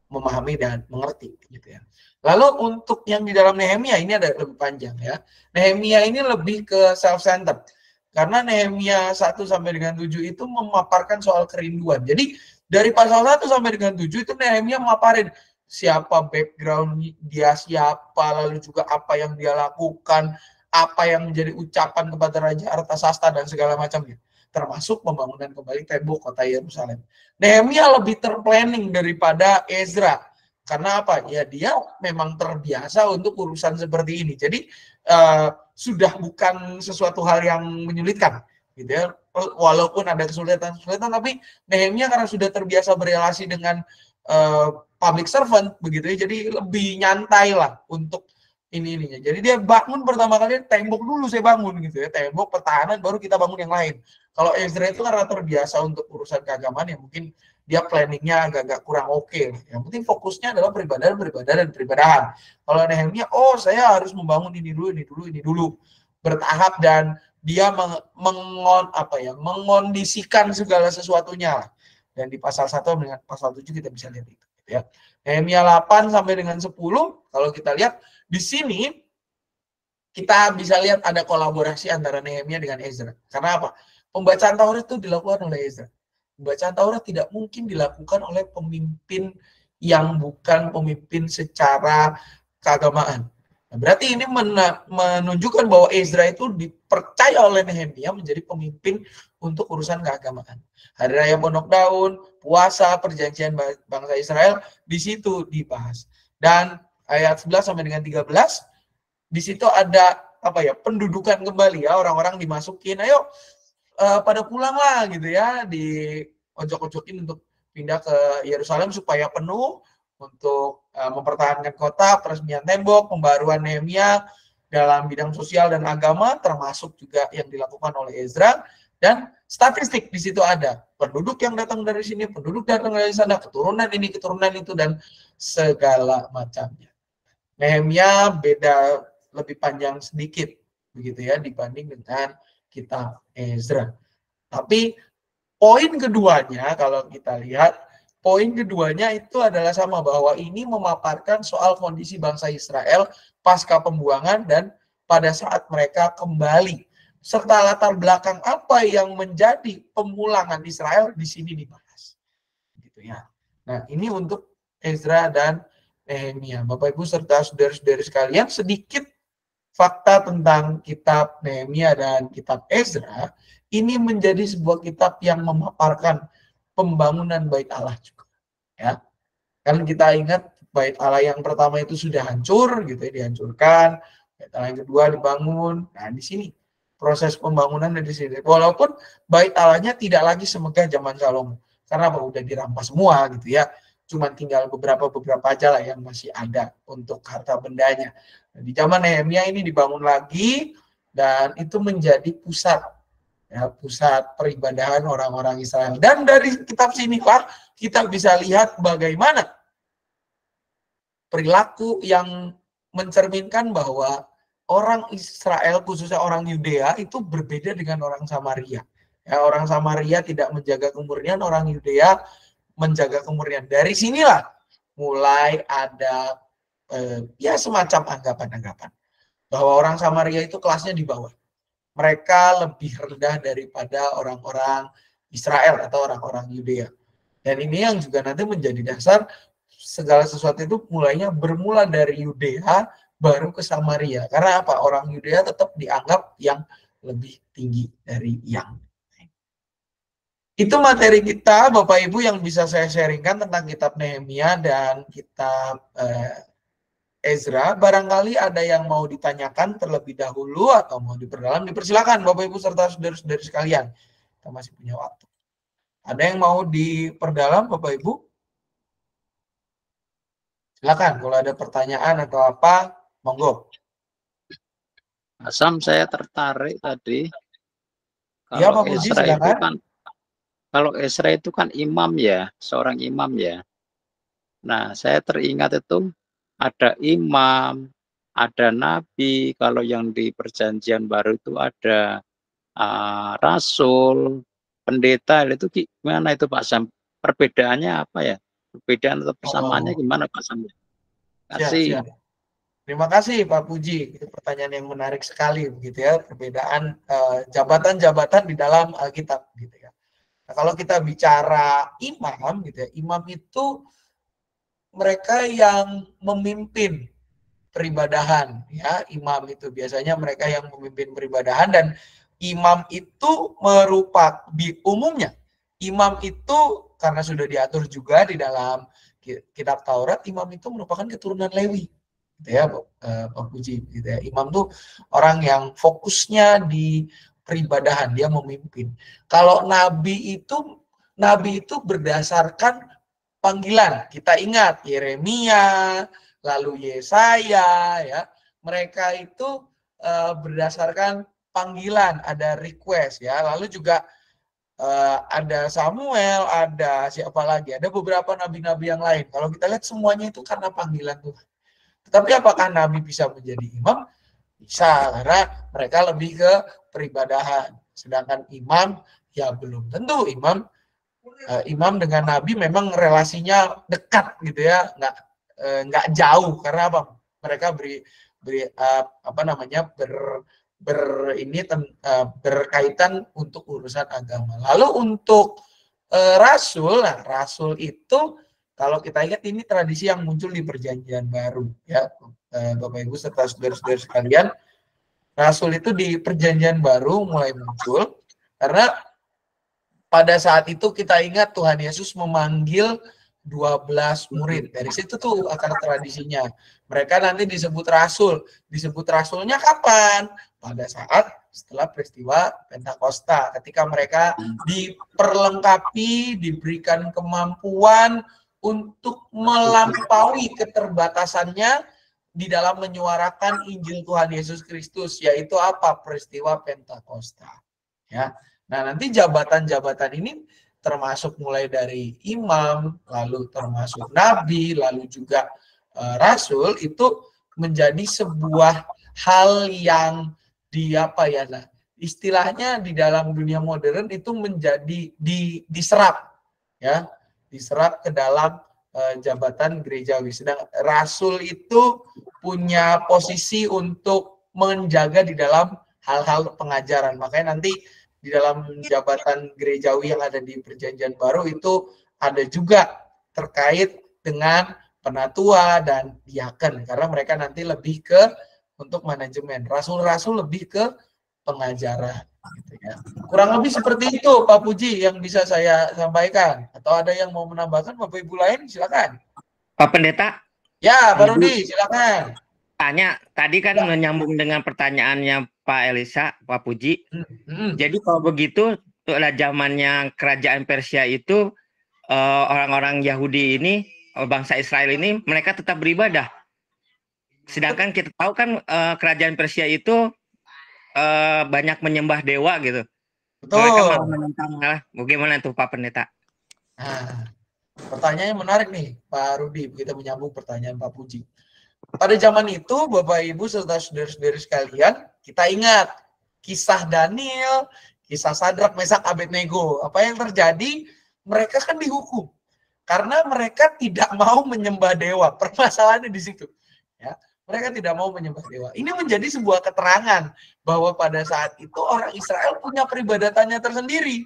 memahami dan mengerti gitu ya. Lalu untuk yang di dalam Nehemia ini ada lebih panjang ya. Nehemia ini lebih ke self-centered. Karena Nehemia 1 sampai dengan 7 itu memaparkan soal kerinduan. Jadi dari pasal 1 sampai dengan 7 itu Nehemia memaparin siapa background dia, siapa, lalu juga apa yang dia lakukan, apa yang menjadi ucapan kepada Raja Artasasta dan segala macamnya. Termasuk pembangunan kembali tembok kota Yerusalem. Nehemia lebih terplanning daripada Ezra. Karena apa? Ya dia memang terbiasa untuk urusan seperti ini. Jadi sudah bukan sesuatu hal yang menyulitkan, gitu ya. Walaupun ada kesulitan-kesulitan, tapi Nehemia karena sudah terbiasa berelasi dengan public servant, begitu ya. Jadi lebih nyantai lah untuk ininya. Jadi dia bangun pertama kali tembok dulu saya bangun gitu ya, tembok pertahanan baru kita bangun yang lain. Kalau Ezra itu karena terbiasa untuk urusan keagamaan ya mungkin dia planningnya agak-agak kurang oke. Yang penting fokusnya adalah peribadahan dan peribadahan. Kalau Nehemia, saya harus membangun ini dulu, bertahap, dan dia mengondisikan segala sesuatunya lah. Dan di pasal 1 dengan pasal 7 kita bisa lihat itu gitu ya. Nehemia 8 sampai dengan 10 kalau kita lihat di sini kita bisa lihat ada kolaborasi antara Nehemia dengan Ezra. Karena apa? Pembacaan Taurat itu dilakukan oleh Ezra. Pembacaan Taurat tidak mungkin dilakukan oleh pemimpin yang bukan pemimpin secara keagamaan. Nah, berarti ini menunjukkan bahwa Ezra itu dipercaya oleh Nehemia menjadi pemimpin untuk urusan keagamaan. Hari Raya Pondok Daun, puasa, perjanjian bangsa Israel, di situ dibahas. Dan ayat 11 sampai dengan 13, di situ ada pendudukan kembali ya, orang-orang dimasukin, ayo pada pulang lah gitu ya, di ojok-ojokin untuk pindah ke Yerusalem supaya penuh untuk mempertahankan kota, peresmian tembok, pembaruan Nehemia dalam bidang sosial dan agama, termasuk juga yang dilakukan oleh Ezra. Dan statistik di situ ada penduduk yang datang dari sini, penduduk datang dari sana, keturunan ini, keturunan itu, dan segala macamnya. Nehemia beda lebih panjang sedikit begitu ya dibanding dengan kitab Ezra. Tapi poin keduanya kalau kita lihat, poin keduanya itu adalah sama, bahwa ini memaparkan soal kondisi bangsa Israel pasca pembuangan dan pada saat mereka kembali, serta latar belakang apa yang menjadi pemulangan Israel di sini dibahas. Gitu ya. Nah, ini untuk Ezra dan Nehemia. Bapak Ibu serta saudara-saudari sekalian, sedikit fakta tentang kitab Nehemia dan kitab Ezra. Ini menjadi sebuah kitab yang memaparkan pembangunan Bait Allah juga. Ya. Kan kita ingat Bait Allah yang pertama itu sudah hancur gitu ya, dihancurkan. Bait Allah yang kedua dibangun. Nah, di sini proses pembangunan di sini. Walaupun Bait Allahnya tidak lagi semegah zaman Salomo. Karena udah dirampas semua gitu ya. Cuma tinggal beberapa aja lah yang masih ada untuk harta bendanya. Nah, di zaman Nehemia ini dibangun lagi dan itu menjadi pusat peribadahan orang-orang Israel. Dan dari kitab sini Pak, kita bisa lihat bagaimana perilaku yang mencerminkan bahwa orang Israel, khususnya orang Yudea, itu berbeda dengan orang Samaria. Ya, orang Samaria tidak menjaga kemurnian, orang Yudea menjaga kemurnian. Dari sinilah mulai ada ya semacam anggapan-anggapan bahwa orang Samaria itu kelasnya di bawah. Mereka lebih rendah daripada orang-orang Israel atau orang-orang Yudea. Dan ini yang juga nanti menjadi dasar segala sesuatu itu mulainya bermula dari Yudea baru ke Samaria. Karena apa? Orang Yudea tetap dianggap yang lebih tinggi dari yang. Itu materi kita, Bapak Ibu, yang bisa saya sharingkan tentang kitab Nehemia dan kitab Ezra. Barangkali ada yang mau ditanyakan terlebih dahulu atau mau diperdalam, dipersilakan Bapak Ibu serta saudara-saudari sekalian. Kita masih punya waktu. Ada yang mau diperdalam Bapak Ibu? Silakan kalau ada pertanyaan atau apa, monggo. Asam, saya tertarik tadi. Iya, Kalau Pak Puji, Ezra itu silakan. kan, kalau Ezra itu kan imam ya, seorang imam ya. Nah, saya teringat itu ada imam, ada nabi. Kalau yang di Perjanjian Baru itu ada rasul, pendeta. Itu gimana itu Pak Sam? Perbedaannya apa ya? Perbedaan atau persamaannya gimana Pak Sam? Siap. Terima kasih Pak Puji. Itu pertanyaan yang menarik sekali begitu ya, perbedaan jabatan-jabatan di dalam Alkitab gitu ya. Nah, kalau kita bicara imam gitu ya, imam itu mereka yang memimpin peribadahan ya. Imam itu biasanya mereka yang memimpin peribadahan, dan imam itu merupakan umumnya imam itu karena sudah diatur juga di dalam kitab Taurat, imam itu merupakan keturunan Lewi gitu ya, Pak Puji gitu ya. Imam tuh orang yang fokusnya di peribadahan, dia memimpin. Kalau nabi itu berdasarkan panggilan. Kita ingat Yeremia, lalu Yesaya ya. Mereka itu berdasarkan panggilan, ada request ya. Lalu juga ada Samuel, ada siapa lagi? Ada beberapa nabi-nabi yang lain. Kalau kita lihat semuanya itu karena panggilan Tuhan. Tetapi apakah nabi bisa menjadi imam? Bisa, karena mereka lebih ke peribadahan. Sedangkan imam ya belum tentu. Imam dengan nabi memang relasinya dekat gitu ya, nggak jauh. Karena apa? Mereka berkaitan untuk urusan agama. Lalu untuk rasul, nah rasul itu kalau kita ingat ini tradisi yang muncul di Perjanjian Baru ya, Bapak Ibu serta saudara-saudara sekalian. Rasul itu di Perjanjian Baru mulai muncul karena pada saat itu kita ingat Tuhan Yesus memanggil 12 murid. Dari situ tuh akar tradisinya. Mereka nanti disebut rasul. Disebut rasulnya kapan? Pada saat setelah peristiwa Pentakosta. Ketika mereka diperlengkapi, diberikan kemampuan untuk melampaui keterbatasannya di dalam menyuarakan Injil Tuhan Yesus Kristus. Yaitu apa? Peristiwa Pentakosta. Ya. Nah, nanti jabatan-jabatan ini termasuk mulai dari imam, lalu termasuk nabi, lalu juga rasul, itu menjadi sebuah hal yang istilahnya di dalam dunia modern itu menjadi diserap ya, diserap ke dalam jabatan gerejawi. Sedang rasul itu punya posisi untuk menjaga di dalam hal-hal pengajaran. Makanya nanti di dalam jabatan gerejawi yang ada di Perjanjian Baru itu ada juga terkait dengan penatua dan diaken, karena mereka nanti lebih ke untuk manajemen. Rasul-rasul lebih ke pengajaran gitu ya. Kurang lebih seperti itu Pak Puji yang bisa saya sampaikan. Atau ada yang mau menambahkan Bapak Ibu lain, silakan. Pak Pendeta. Ya, Pak Rudi, silakan. Tanya, tadi kan menyambung dengan pertanyaannya Pak Elisa, Pak Puji. Jadi kalau begitu, pada zamannya kerajaan Persia itu, orang-orang Yahudi ini, bangsa Israel ini, mereka tetap beribadah. Sedangkan kita tahu kan kerajaan Persia itu banyak menyembah dewa gitu. Betul. Mereka malah menentang. Bagaimana itu Pak Pendeta? Nah, pertanyaannya menarik nih Pak Rudi, kita menyambung pertanyaan Pak Puji. pada zaman itu, Bapak Ibu serta saudara-saudara sekalian, kita ingat kisah Daniel, kisah Sadrak, Mesak, Abednego. Apa yang terjadi? Mereka kan dihukum karena mereka tidak mau menyembah dewa. Permasalahannya di situ. Ya, mereka tidak mau menyembah dewa. Ini menjadi sebuah keterangan bahwa pada saat itu orang Israel punya peribadatannya tersendiri.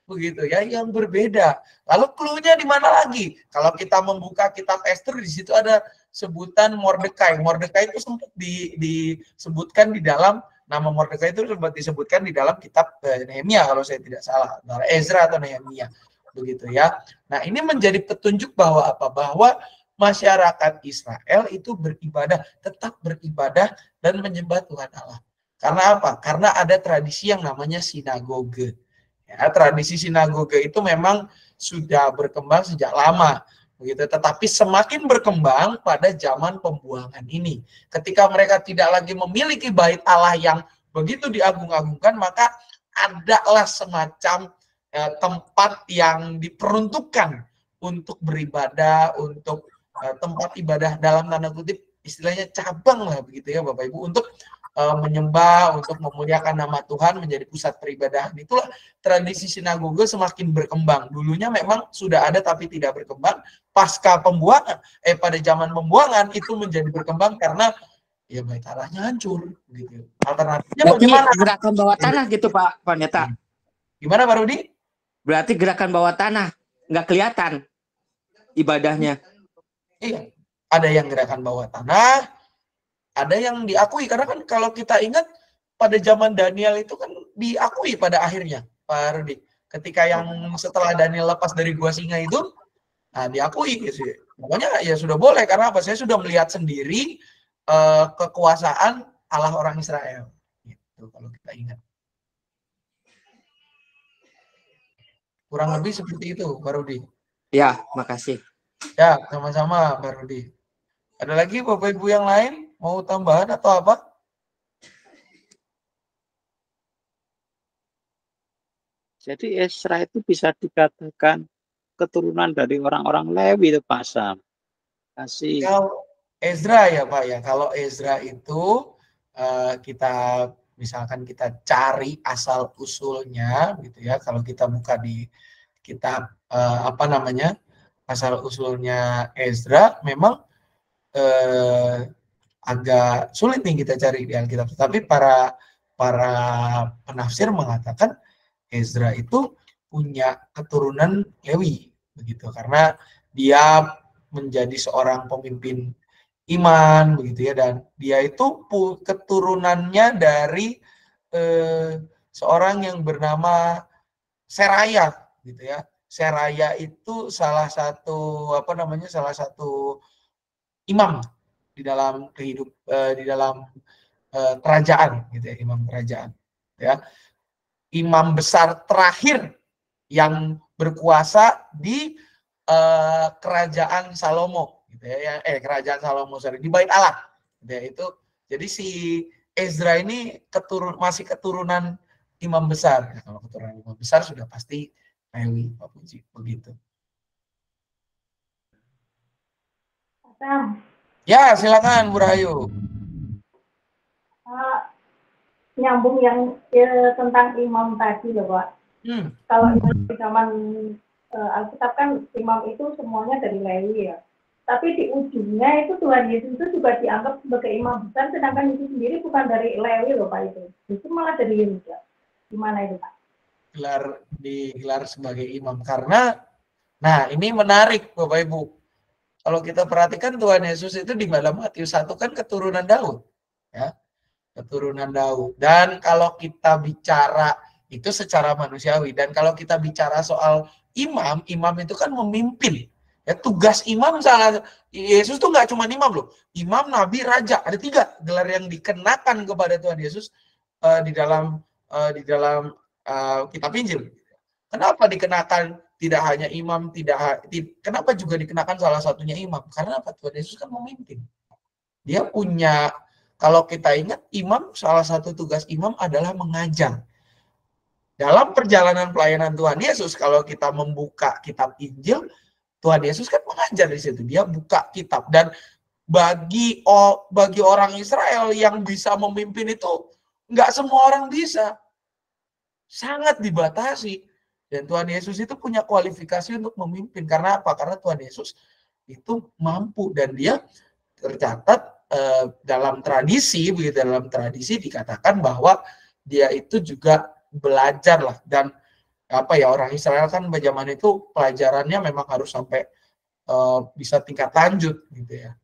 Begitu ya, yang berbeda. Lalu clue-nya di mana lagi? Kalau kita membuka kitab Ester, di situ ada sebutan Mordekai. Mordekai itu sempat disebutkan di dalam, nama Mordekai itu sempat disebutkan di dalam kitab Nehemia kalau saya tidak salah, antara Ezra atau Nehemia. Begitu ya. Nah, ini menjadi petunjuk bahwa apa? Bahwa masyarakat Israel itu beribadah, tetap beribadah dan menyembah Tuhan Allah. Karena apa? Karena ada tradisi yang namanya sinagoge. Ya, tradisi sinagoge itu memang sudah berkembang sejak lama, begitu. Tetapi semakin berkembang pada zaman pembuangan ini. Ketika mereka tidak lagi memiliki bait Allah yang begitu diagung-agungkan, maka adalah semacam tempat yang diperuntukkan untuk beribadah, untuk tempat ibadah dalam tanda kutip, istilahnya cabang lah begitu ya Bapak Ibu, untuk menyembah, untuk memuliakan nama Tuhan, menjadi pusat peribadahan. Itulah tradisi sinagoge semakin berkembang. Dulunya memang sudah ada tapi tidak berkembang. Pasca pembuangan, pada zaman pembuangan itu menjadi berkembang karena ya bait Allahnya hancur. Gitu. Alternatifnya berarti bagaimana? gerakan bawah tanah gitu Pak Pendeta. Gimana Pak Rudi? Berarti gerakan bawah tanah, nggak kelihatan ibadahnya. Iya, ada yang gerakan bawah tanah, ada yang diakui, karena kan kalau kita ingat pada zaman Daniel itu kan diakui pada akhirnya, Pak Rudi. Ketika yang setelah Daniel lepas dari gua singa itu, nah diakui gitu. Pokoknya ya sudah boleh, karena apa? Saya sudah melihat sendiri kekuasaan Allah orang Israel. Gitu, kalau kita ingat. Kurang lebih seperti itu, Pak Rudi. Ya, makasih. Ya, sama-sama, Pak Rudi. Ada lagi Bapak Ibu yang lain? Mau tambahan atau apa? Jadi Ezra itu bisa dikatakan keturunan dari orang-orang Lewi itu Pak Sam. Kasih. Kalau Ezra ya Pak ya, kalau Ezra itu kita misalkan kita cari asal usulnya gitu ya. Kalau kita buka di kitab apa namanya, asal usulnya Ezra, memang agak sulit nih kita cari di Alkitab. Tapi para penafsir mengatakan Ezra itu punya keturunan Lewi begitu, karena dia menjadi seorang pemimpin iman begitu ya, dan dia itu keturunannya dari seorang yang bernama Seraya gitu ya. Seraya itu salah satu salah satu imam di dalam di dalam kerajaan gitu ya, imam kerajaan ya. Imam besar terakhir yang berkuasa di kerajaan Salomo gitu ya, kerajaan Salomo di Bait Allah gitu ya. Itu jadi si Ezra ini masih keturunan imam besar. Ya, kalau keturunan imam besar sudah pasti Lewi, Pak Puji, begitu. Ya, silakan Bu Rahayu. Nyambung yang tentang imam tadi loh Pak. Kalau di zaman Alkitab kan imam itu semuanya dari Lewi ya. Tapi di ujungnya itu Tuhan Yesus itu juga dianggap sebagai imam besar, sedangkan itu sendiri bukan dari Lewi loh Pak itu. Itu malah dari Yehuda. Gimana itu Pak? Digelar sebagai imam karena, nah ini menarik Bapak Ibu. Kalau kita perhatikan Tuhan Yesus itu di dalam Matius 1 kan keturunan Daud, ya, keturunan Daud. Dan kalau kita bicara itu secara manusiawi, dan kalau kita bicara soal imam itu kan memimpin. Ya, tugas imam Yesus tuh nggak cuma imam loh, imam, nabi, raja, ada 3 gelar yang dikenakan kepada Tuhan Yesus di dalam kitab Injil. Kenapa dikenakan tidak hanya imam, kenapa juga dikenakan salah satunya imam? Karena apa? Tuhan Yesus kan memimpin. Dia punya, kalau kita ingat, imam, salah satu tugas imam adalah mengajar. Dalam perjalanan pelayanan Tuhan Yesus, kalau kita membuka kitab Injil, Tuhan Yesus kan mengajar di situ. Dia buka kitab, dan bagi orang Israel yang bisa memimpin itu nggak semua orang bisa, sangat dibatasi. Dan Tuhan Yesus itu punya kualifikasi untuk memimpin. Karena apa? Karena Tuhan Yesus itu mampu, dan dia tercatat dalam tradisi, begitu, dalam tradisi dikatakan bahwa dia itu juga belajar lah. Dan apa ya, orang Israel kan pada zaman itu pelajarannya memang harus sampai bisa tingkat lanjut gitu ya.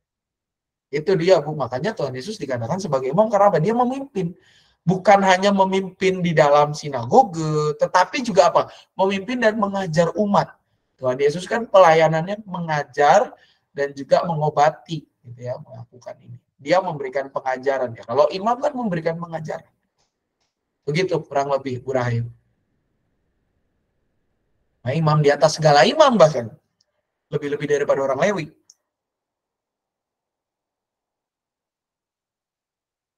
Itu dia, Bu. Makanya Tuhan Yesus dikatakan sebagai imam karena apa? Dia memimpin. Bukan hanya memimpin di dalam sinagoge, tetapi juga apa? Memimpin dan mengajar umat. Tuhan Yesus kan pelayanannya mengajar dan juga mengobati, gitu ya, melakukan ini. Dia memberikan pengajaran ya. Kalau imam kan memberikan pengajaran. Begitu kurang lebih, Bu Rahim. Nah, imam di atas segala imam bahkan. Lebih-lebih daripada orang Lewi.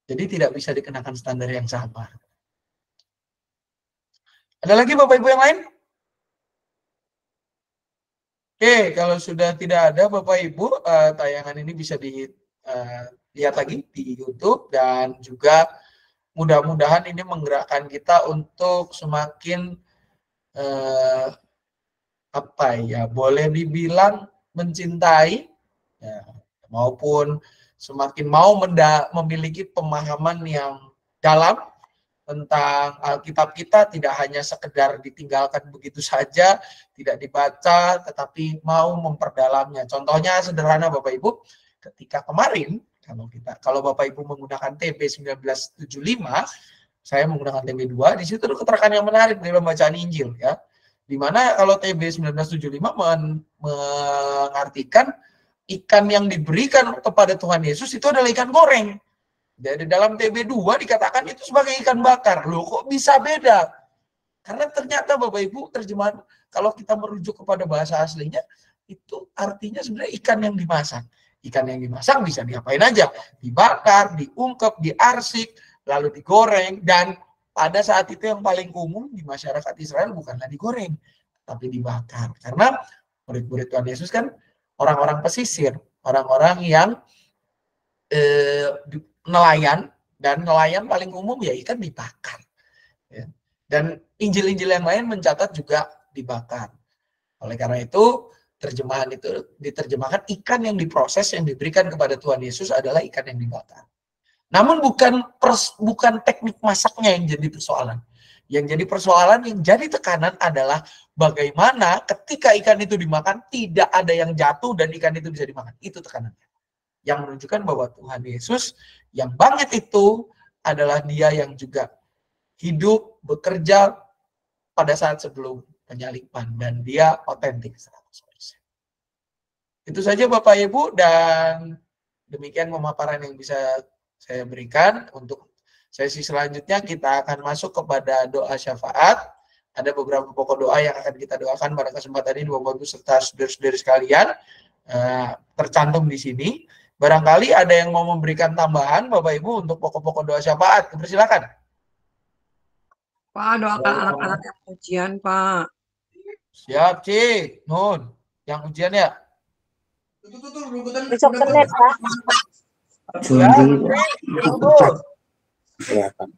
Jadi tidak bisa dikenakan standar yang sama. Ada lagi Bapak Ibu yang lain? Oke, kalau sudah tidak ada Bapak Ibu, tayangan ini bisa dilihat lagi di YouTube, dan juga mudah-mudahan ini menggerakkan kita untuk semakin apa ya, boleh dibilang mencintai ya, maupun semakin mau memiliki pemahaman yang dalam tentang Alkitab kita, tidak hanya sekedar ditinggalkan begitu saja, tidak dibaca, tetapi mau memperdalamnya. Contohnya sederhana Bapak Ibu, ketika kemarin, kalau Bapak Ibu menggunakan TB 1975, saya menggunakan TB 2, di situ ada keterangan yang menarik dalam bacaan Injil ya. Di mana kalau TB 1975 mengartikan ikan yang diberikan kepada Tuhan Yesus itu adalah ikan goreng. Dari dalam TB 2 dikatakan itu sebagai ikan bakar. Loh, kok bisa beda? Karena ternyata Bapak Ibu, terjemahan kalau kita merujuk kepada bahasa aslinya, itu artinya sebenarnya ikan yang dimasak. Ikan yang dimasak bisa diapain aja? Dibakar, diungkep, diarsik, lalu digoreng. Dan pada saat itu yang paling umum di masyarakat Israel bukanlah digoreng, tapi dibakar. Karena murid-murid Tuhan Yesus kan orang-orang pesisir, orang-orang yang nelayan, dan nelayan paling umum ya ikan dibakar. Ya. Dan Injil-Injil yang lain mencatat juga dibakar. Oleh karena itu, terjemahan itu diterjemahkan ikan yang diproses yang diberikan kepada Tuhan Yesus adalah ikan yang dibakar. Namun bukan teknik masaknya yang jadi persoalan. Yang jadi persoalan, yang jadi tekanan adalah bagaimana ketika ikan itu dimakan tidak ada yang jatuh dan ikan itu bisa dimakan. Itu tekanannya. Yang menunjukkan bahwa Tuhan Yesus yang bangkit itu adalah dia yang juga hidup, bekerja pada saat sebelum penyaliban, dan dia otentik 100%. Itu saja Bapak Ibu, dan demikian pemaparan yang bisa saya berikan. Untuk sesi selanjutnya kita akan masuk kepada doa syafaat. Ada beberapa pokok doa yang akan kita doakan pada kesempatan ini Bapak Ibu serta saudara-saudara sekalian, tercantum di sini. Barangkali ada yang mau memberikan tambahan Bapak Ibu untuk pokok-pokok doa syafaat. Persilakan. Pak, doakan anak-anak yang ujian, Pak. Siap, Cik. Nun, yang ujian ya? Besok Senin, Pak.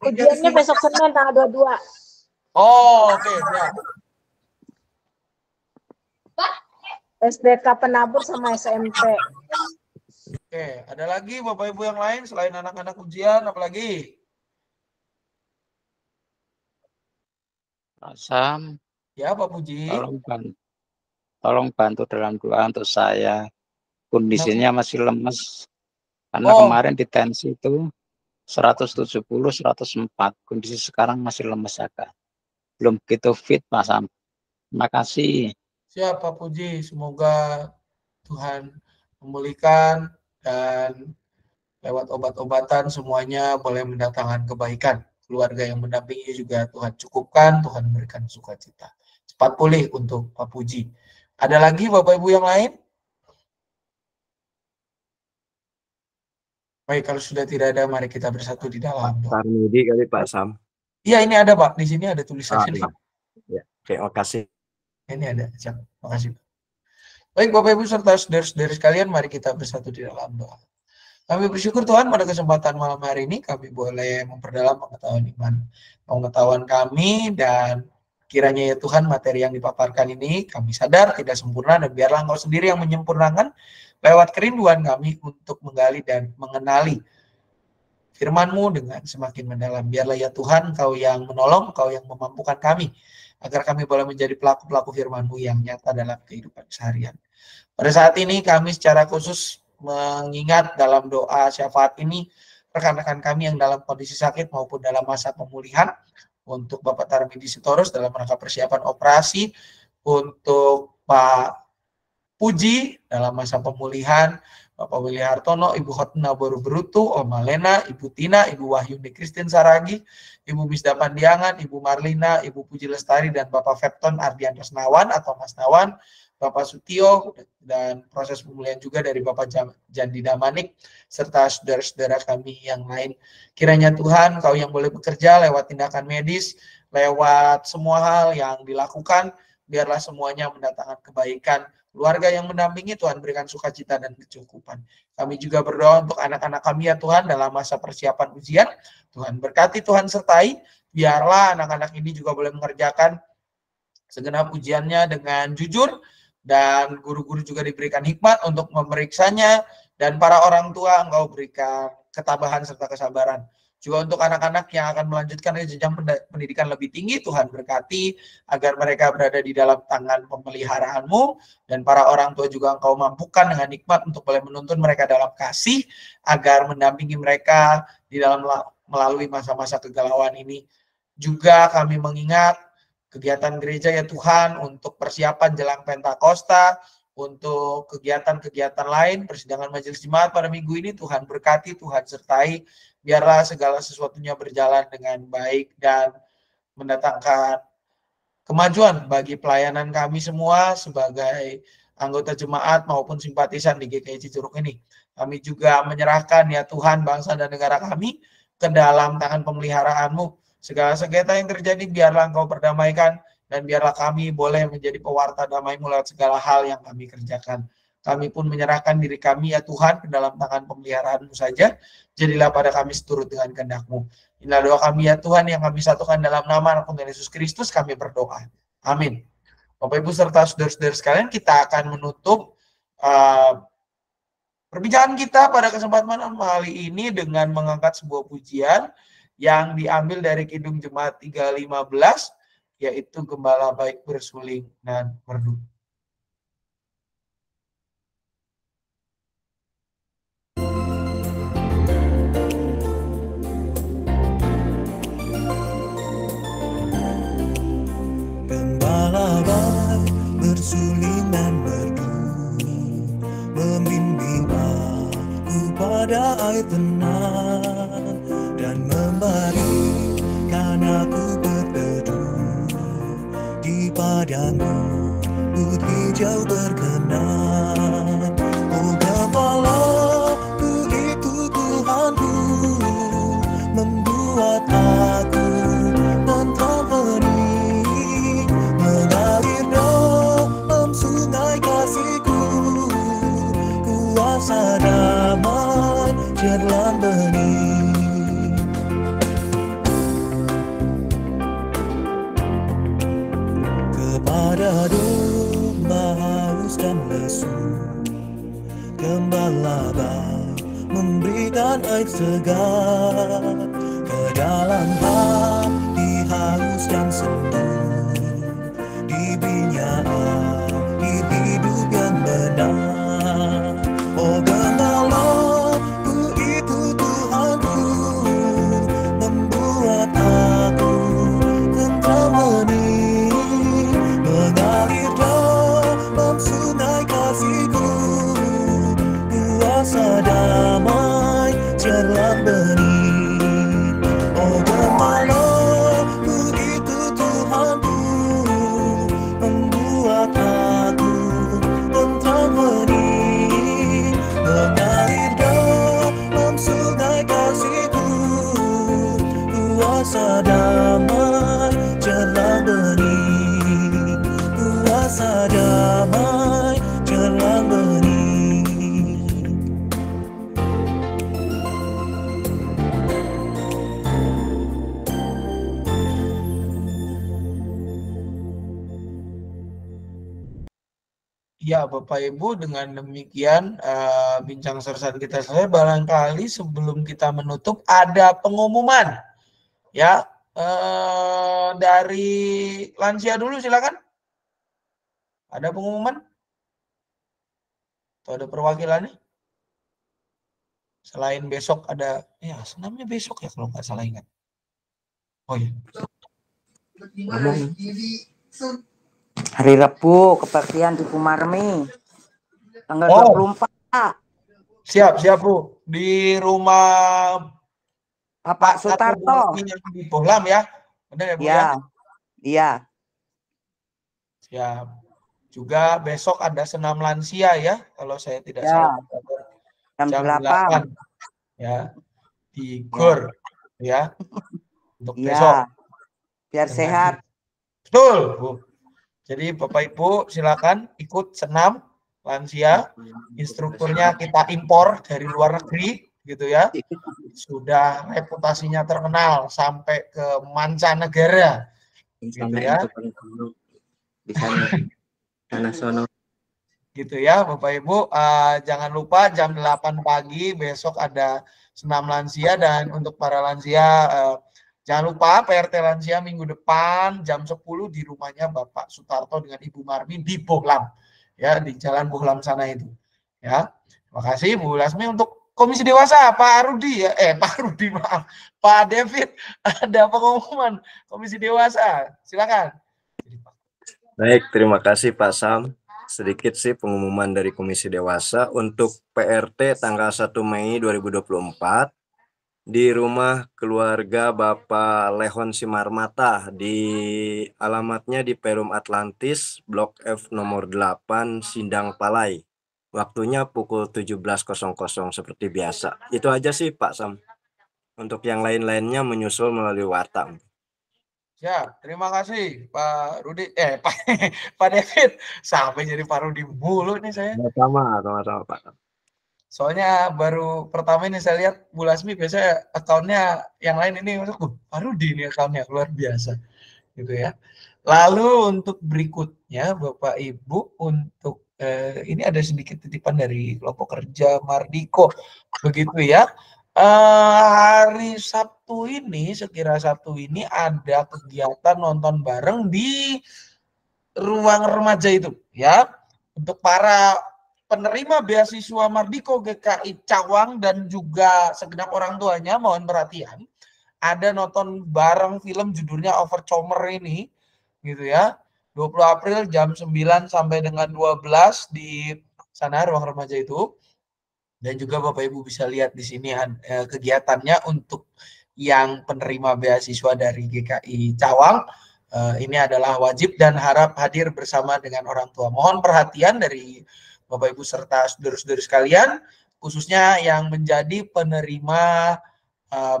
Ujiannya besok Senin tanggal 22. Oh, oke. Ya. SDK Penabur sama SMP. Oke, ada lagi Bapak Ibu yang lain selain anak-anak ujian, apa lagi? Pak Sam, Ya, Pak Puji. tolong bantu dalam doa untuk saya. Kondisinya masih lemes. Karena kemarin di tensi itu 170, 104. Kondisi sekarang masih lemes agak. Belum begitu fit, Pak Sam. Terima kasih. Siap, Pak Puji. Semoga Tuhan memulihkan, dan lewat obat-obatan semuanya boleh mendatangkan kebaikan. Keluarga yang mendampingi juga Tuhan cukupkan, Tuhan berikan sukacita. Cepat pulih untuk Pak Puji. Ada lagi Bapak Ibu yang lain? Baik, kalau sudah tidak ada, mari kita bersatu di dalam doa. Tarmidi kali Pak Sam. Iya, ini ada Pak. Di sini ada tulisannya. Ya. Oke, makasih. Ini ada. Siap. Makasih. Baik, Bapak Ibu serta saudara-saudara sekalian, mari kita bersatu di dalam doa. Kami bersyukur Tuhan pada kesempatan malam hari ini kami boleh memperdalam pengetahuan kami, dan kiranya ya Tuhan materi yang dipaparkan ini kami sadar tidak sempurna, dan biarlah Engkau sendiri yang menyempurnakan lewat kerinduan kami untuk menggali dan mengenali firman-Mu dengan semakin mendalam. Biarlah ya Tuhan Engkau yang menolong, Engkau yang memampukan kami agar kami boleh menjadi pelaku-pelaku firman-Mu yang nyata dalam kehidupan seharian. Pada saat ini kami secara khusus mengingat dalam doa syafaat ini rekan-rekan kami yang dalam kondisi sakit maupun dalam masa pemulihan, untuk Bapak Tarmidi Sitorus dalam rangka persiapan operasi, untuk Pak Puji dalam masa pemulihan, Bapak Willy Hartono, Ibu Hotna Boru Berutu, Om Malena, Ibu Tina, Ibu Wahyuni Christine Saragi, Ibu Misda Pandiangan, Ibu Marlina, Ibu Puji Lestari, dan Bapak Fepton Ardian Resnawan atau Mas Nawan, Bapak Sutio, dan proses pemulihan juga dari Bapak Jandi Damanik, serta saudara-saudara kami yang lain. Kiranya Tuhan, Kau yang boleh bekerja lewat tindakan medis, lewat semua hal yang dilakukan, biarlah semuanya mendatangkan kebaikan. Keluarga yang mendampingi, Tuhan berikan sukacita dan kecukupan. Kami juga berdoa untuk anak-anak kami ya Tuhan dalam masa persiapan ujian. Tuhan berkati, Tuhan sertai, biarlah anak-anak ini juga boleh mengerjakan segenap ujiannya dengan jujur, dan guru-guru juga diberikan hikmat untuk memeriksanya, dan para orang tua Engkau berikan ketabahan serta kesabaran. Juga untuk anak-anak yang akan melanjutkan ke jenjang pendidikan lebih tinggi, Tuhan berkati agar mereka berada di dalam tangan pemeliharaan-Mu, dan para orang tua juga Engkau mampukan dengan hikmat untuk boleh menuntun mereka dalam kasih, agar mendampingi mereka di dalam melalui masa-masa kegalauan ini. Juga kami mengingat kegiatan gereja ya Tuhan untuk persiapan jelang Pentakosta, untuk kegiatan-kegiatan lain, persidangan majelis jemaat pada minggu ini, Tuhan berkati, Tuhan sertai, biarlah segala sesuatunya berjalan dengan baik dan mendatangkan kemajuan bagi pelayanan kami semua sebagai anggota jemaat maupun simpatisan di GKI Cicurug ini. Kami juga menyerahkan ya Tuhan bangsa dan negara kami ke dalam tangan pemeliharaan-Mu. Segala sengketa yang terjadi biarlah Engkau perdamaikan, dan biarlah kami boleh menjadi pewarta damai-Mu lewat segala hal yang kami kerjakan. Kami pun menyerahkan diri kami ya Tuhan ke dalam tangan pemeliharaan-Mu saja. Jadilah pada kami seturut dengan kehendak-Mu. Inilah doa kami ya Tuhan yang kami satukan dalam nama Anak Tuhan Yesus Kristus, kami berdoa. Amin. Bapak Ibu serta saudara-saudara sekalian, kita akan menutup perbincangan kita pada kesempatan malam kali ini dengan mengangkat sebuah pujian yang diambil dari Kidung Jemaat 315, yaitu Gembala Baik Bersuling dan Merdu. Gembala baik bersuling dan merdu, membimbing aku pada air tenang, dan memberikan aku berteduh di padang rumput hijau berkenan. Oh gembalaku itu Tuhanku, membuat aku tentram hening, mengalir dalam sungai kasih-Ku, kuasa damai jalan bening. Kepada domba haus dan lesu, Gembala baik memberikan air segar, ke dalam hati haus dan sendu, diberinya air hidup yang benar. Oh gembalaku itu Tuhanku, membuat aku tentram hening, mengalir dalam sungai kasih-Ku, kuasa damai jalan bening. Oh gembalaku itu Tuhanku, membuat aku tentram hening, Ya, Bapak Ibu, dengan demikian bincang sersan kita selesai. Barangkali sebelum kita menutup ada pengumuman ya dari lansia dulu, silakan. Ada pengumuman? Atau ada perwakilannya? Selain besok ada, ya senamnya besok ya kalau nggak salah ingat. Oh iya. Hari Rabu kebaktian di Bumarmi tanggal 24. Siap Bu. Di rumah Bapak Sutarto yang di Bohlam ya. Benar ya Bu ya? Iya. Siap. Juga besok ada senam lansia ya, kalau saya tidak salah. Jam 8 ya. Di GOR ya. Untuk besok. Biar sehat. Betul, Bu. Jadi Bapak Ibu silakan ikut senam lansia. Instrukturnya kita impor dari luar negeri gitu ya. Sudah reputasinya terkenal sampai ke mancanegara. Gitu ya. Gitu ya Bapak Ibu. Jangan lupa jam 8 pagi besok ada senam lansia, dan untuk para lansia jangan lupa PRT lansia minggu depan jam 10 di rumahnya Bapak Sutarto dengan Ibu Marmi di Bohlam. Ya, di Jalan Bohlam sana itu. Ya. Terima kasih Bu Lasmi. Untuk Komisi Dewasa Pak Rudi ya. Pak Rudi maaf. Pak David, ada pengumuman Komisi Dewasa. Silakan. Baik, terima kasih Pak Sam. Sedikit sih pengumuman dari Komisi Dewasa untuk PRT tanggal 1 Mei 2024 di rumah keluarga Bapak Lehon Simarmata, di alamatnya di Perum Atlantis, Blok F nomor 8, Sindang Palai. Waktunya pukul 17.00 seperti biasa. Itu aja sih Pak Sam. Untuk yang lain-lainnya menyusul melalui WhatsApp. Siap, terima kasih Pak Rudi, Pak David. Sampai jadi Pak Rudi mulu nih saya. Sama-sama Pak. Soalnya baru pertama ini saya lihat Bu Lasmi, biasanya akunnya yang lain ini Pak Rudi ini akunnya luar biasa gitu ya. Lalu untuk berikutnya Bapak Ibu, untuk ini ada sedikit titipan dari kelompok kerja Mardiko begitu ya. Hari Sabtu ini, sekira Sabtu ini ada kegiatan nonton bareng di ruang remaja itu ya, untuk para penerima beasiswa Mardiko GKI Cawang dan juga segenap orang tuanya. Mohon perhatian, ada nonton bareng film judulnya Overcomer ini gitu ya, 20 April jam 9 sampai dengan 12 di sana ruang remaja itu. Dan juga Bapak Ibu bisa lihat di sini kegiatannya untuk yang penerima beasiswa dari GKI Cawang. Ini adalah wajib dan harap hadir bersama dengan orang tua. Mohon perhatian dari Bapak Ibu serta saudara-saudara sekalian, khususnya yang menjadi penerima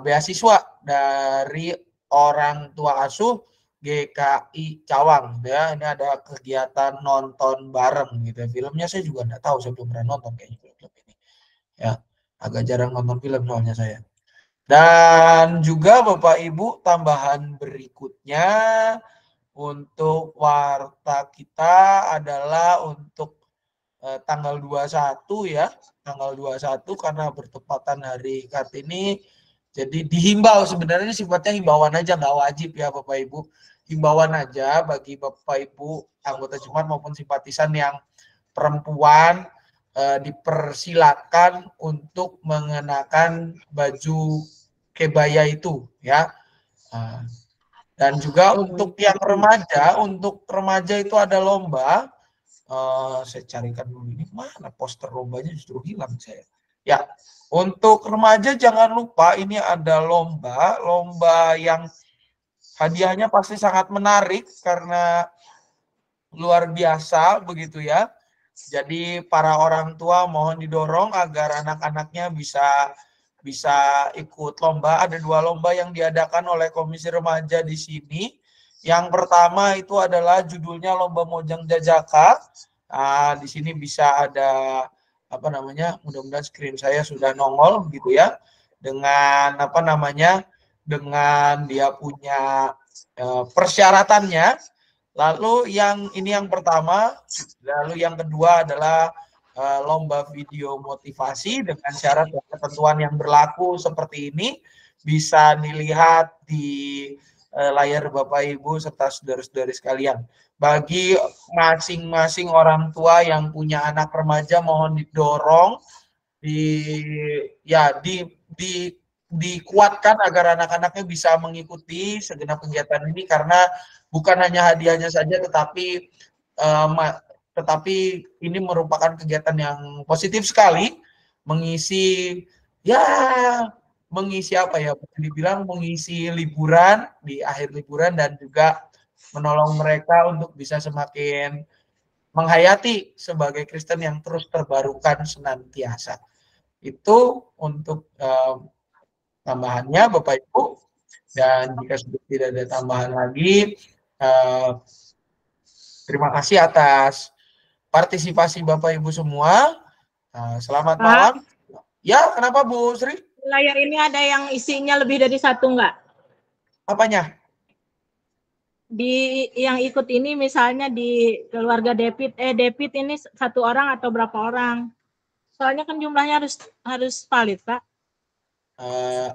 beasiswa dari orang tua asuh GKI Cawang ya. Ini ada kegiatan nonton bareng gitu. Filmnya saya juga nggak tahu, saya belum pernah nonton kayaknya film ini ya, agak jarang nonton film soalnya saya. Dan juga Bapak Ibu, tambahan berikutnya untuk warta kita adalah untuk tanggal 21 ya, tanggal 21 karena bertepatan hari Kartini. Jadi dihimbau, sebenarnya sifatnya himbauan aja, nggak wajib ya Bapak Ibu. Himbauan aja bagi Bapak Ibu anggota Jemaat maupun simpatisan yang perempuan, dipersilakan untuk mengenakan baju kebaya itu ya. Dan juga untuk yang remaja, untuk remaja itu ada lomba. Saya carikan dulu ini, mana poster lombanya, justru hilang saya. Ya, untuk remaja jangan lupa ini ada lomba yang hadiahnya pasti sangat menarik karena luar biasa begitu ya. Jadi para orang tua mohon didorong agar anak-anaknya bisa ikut lomba. Ada 2 lomba yang diadakan oleh Komisi Remaja di sini. Yang pertama itu adalah judulnya Lomba Mojang Jajaka. Di sini bisa ada apa namanya? Mudah-mudahan screen saya sudah nongol gitu ya. Dengan apa namanya? Dengan dia punya persyaratannya. Lalu yang pertama, lalu yang kedua adalah lomba video motivasi dengan syarat dan ketentuan yang berlaku seperti ini bisa dilihat di layar Bapak Ibu serta saudara-saudari sekalian. Bagi masing-masing orang tua yang punya anak remaja mohon didorong dikuatkan agar anak-anaknya bisa mengikuti segenap kegiatan ini karena bukan hanya hadiahnya saja tetapi ini merupakan kegiatan yang positif sekali, mengisi apa ya, dibilang mengisi liburan di akhir liburan dan juga menolong mereka untuk bisa semakin menghayati sebagai Kristen yang terus terbarukan senantiasa. Itu untuk tambahannya Bapak Ibu, dan jika sudah tidak ada tambahan lagi, terima kasih atas partisipasi Bapak Ibu semua. Selamat malam. Ya, kenapa Bu Sri? Layar ini ada yang isinya lebih dari satu nggak? Apanya? Di yang ikut ini misalnya di keluarga David ini satu orang atau berapa orang? Soalnya kan jumlahnya harus valid, Pak.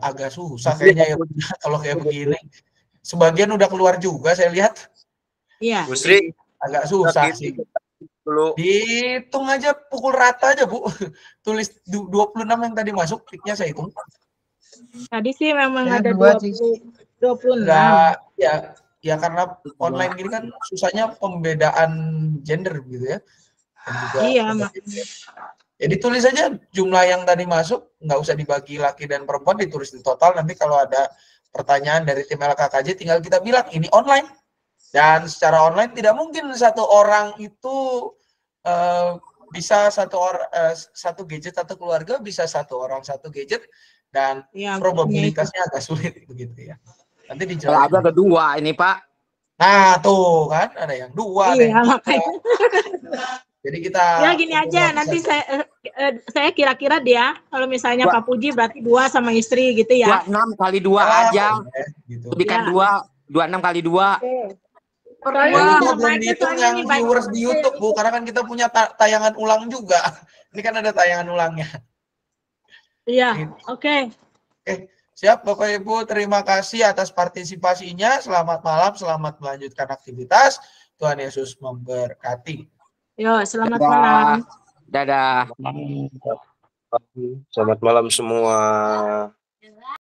Agak susah kayaknya ya kalau kayak begini. Sebagian udah keluar juga saya lihat. Iya. Bu Sri, agak susah sih. Dihitung aja, pukul rata aja Bu. Tulis 26 yang tadi masuk, tiknya saya hitung. Tadi sih memang ada 26. Ya karena online gini kan susahnya pembedaan gender gitu ya. Dan juga iya, makanya. Jadi tulis aja jumlah yang tadi masuk, nggak usah dibagi laki dan perempuan, ditulis di total. Nanti kalau ada pertanyaan dari tim LKKJ tinggal kita bilang ini online. Dan secara online tidak mungkin satu orang itu bisa satu gadget, satu keluarga bisa satu orang satu gadget, dan ya, probabilitasnya agak sulit begitu ya. Nanti dijelasin. Kalau ada kedua ini Pak. Nah tuh kan ada yang dua. Iya makanya. Jadi kita. Ya gini aja, nanti saya kira-kira dia kalau misalnya Pak Puji berarti 2 sama istri gitu ya. 26 kali 2 aja. Gitu. Jadikan 26 kali 2. Itu belum dihitung yang viewers di YouTube Bu, karena kan kita punya tayangan ulang juga. Ini kan ada tayangan ulangnya. Iya, oke. Siap Bapak Ibu, terima kasih atas partisipasinya. Selamat malam, selamat melanjutkan aktivitas. Tuhan Yesus memberkati. Yo, selamat malam. Dadah. Selamat malam semua.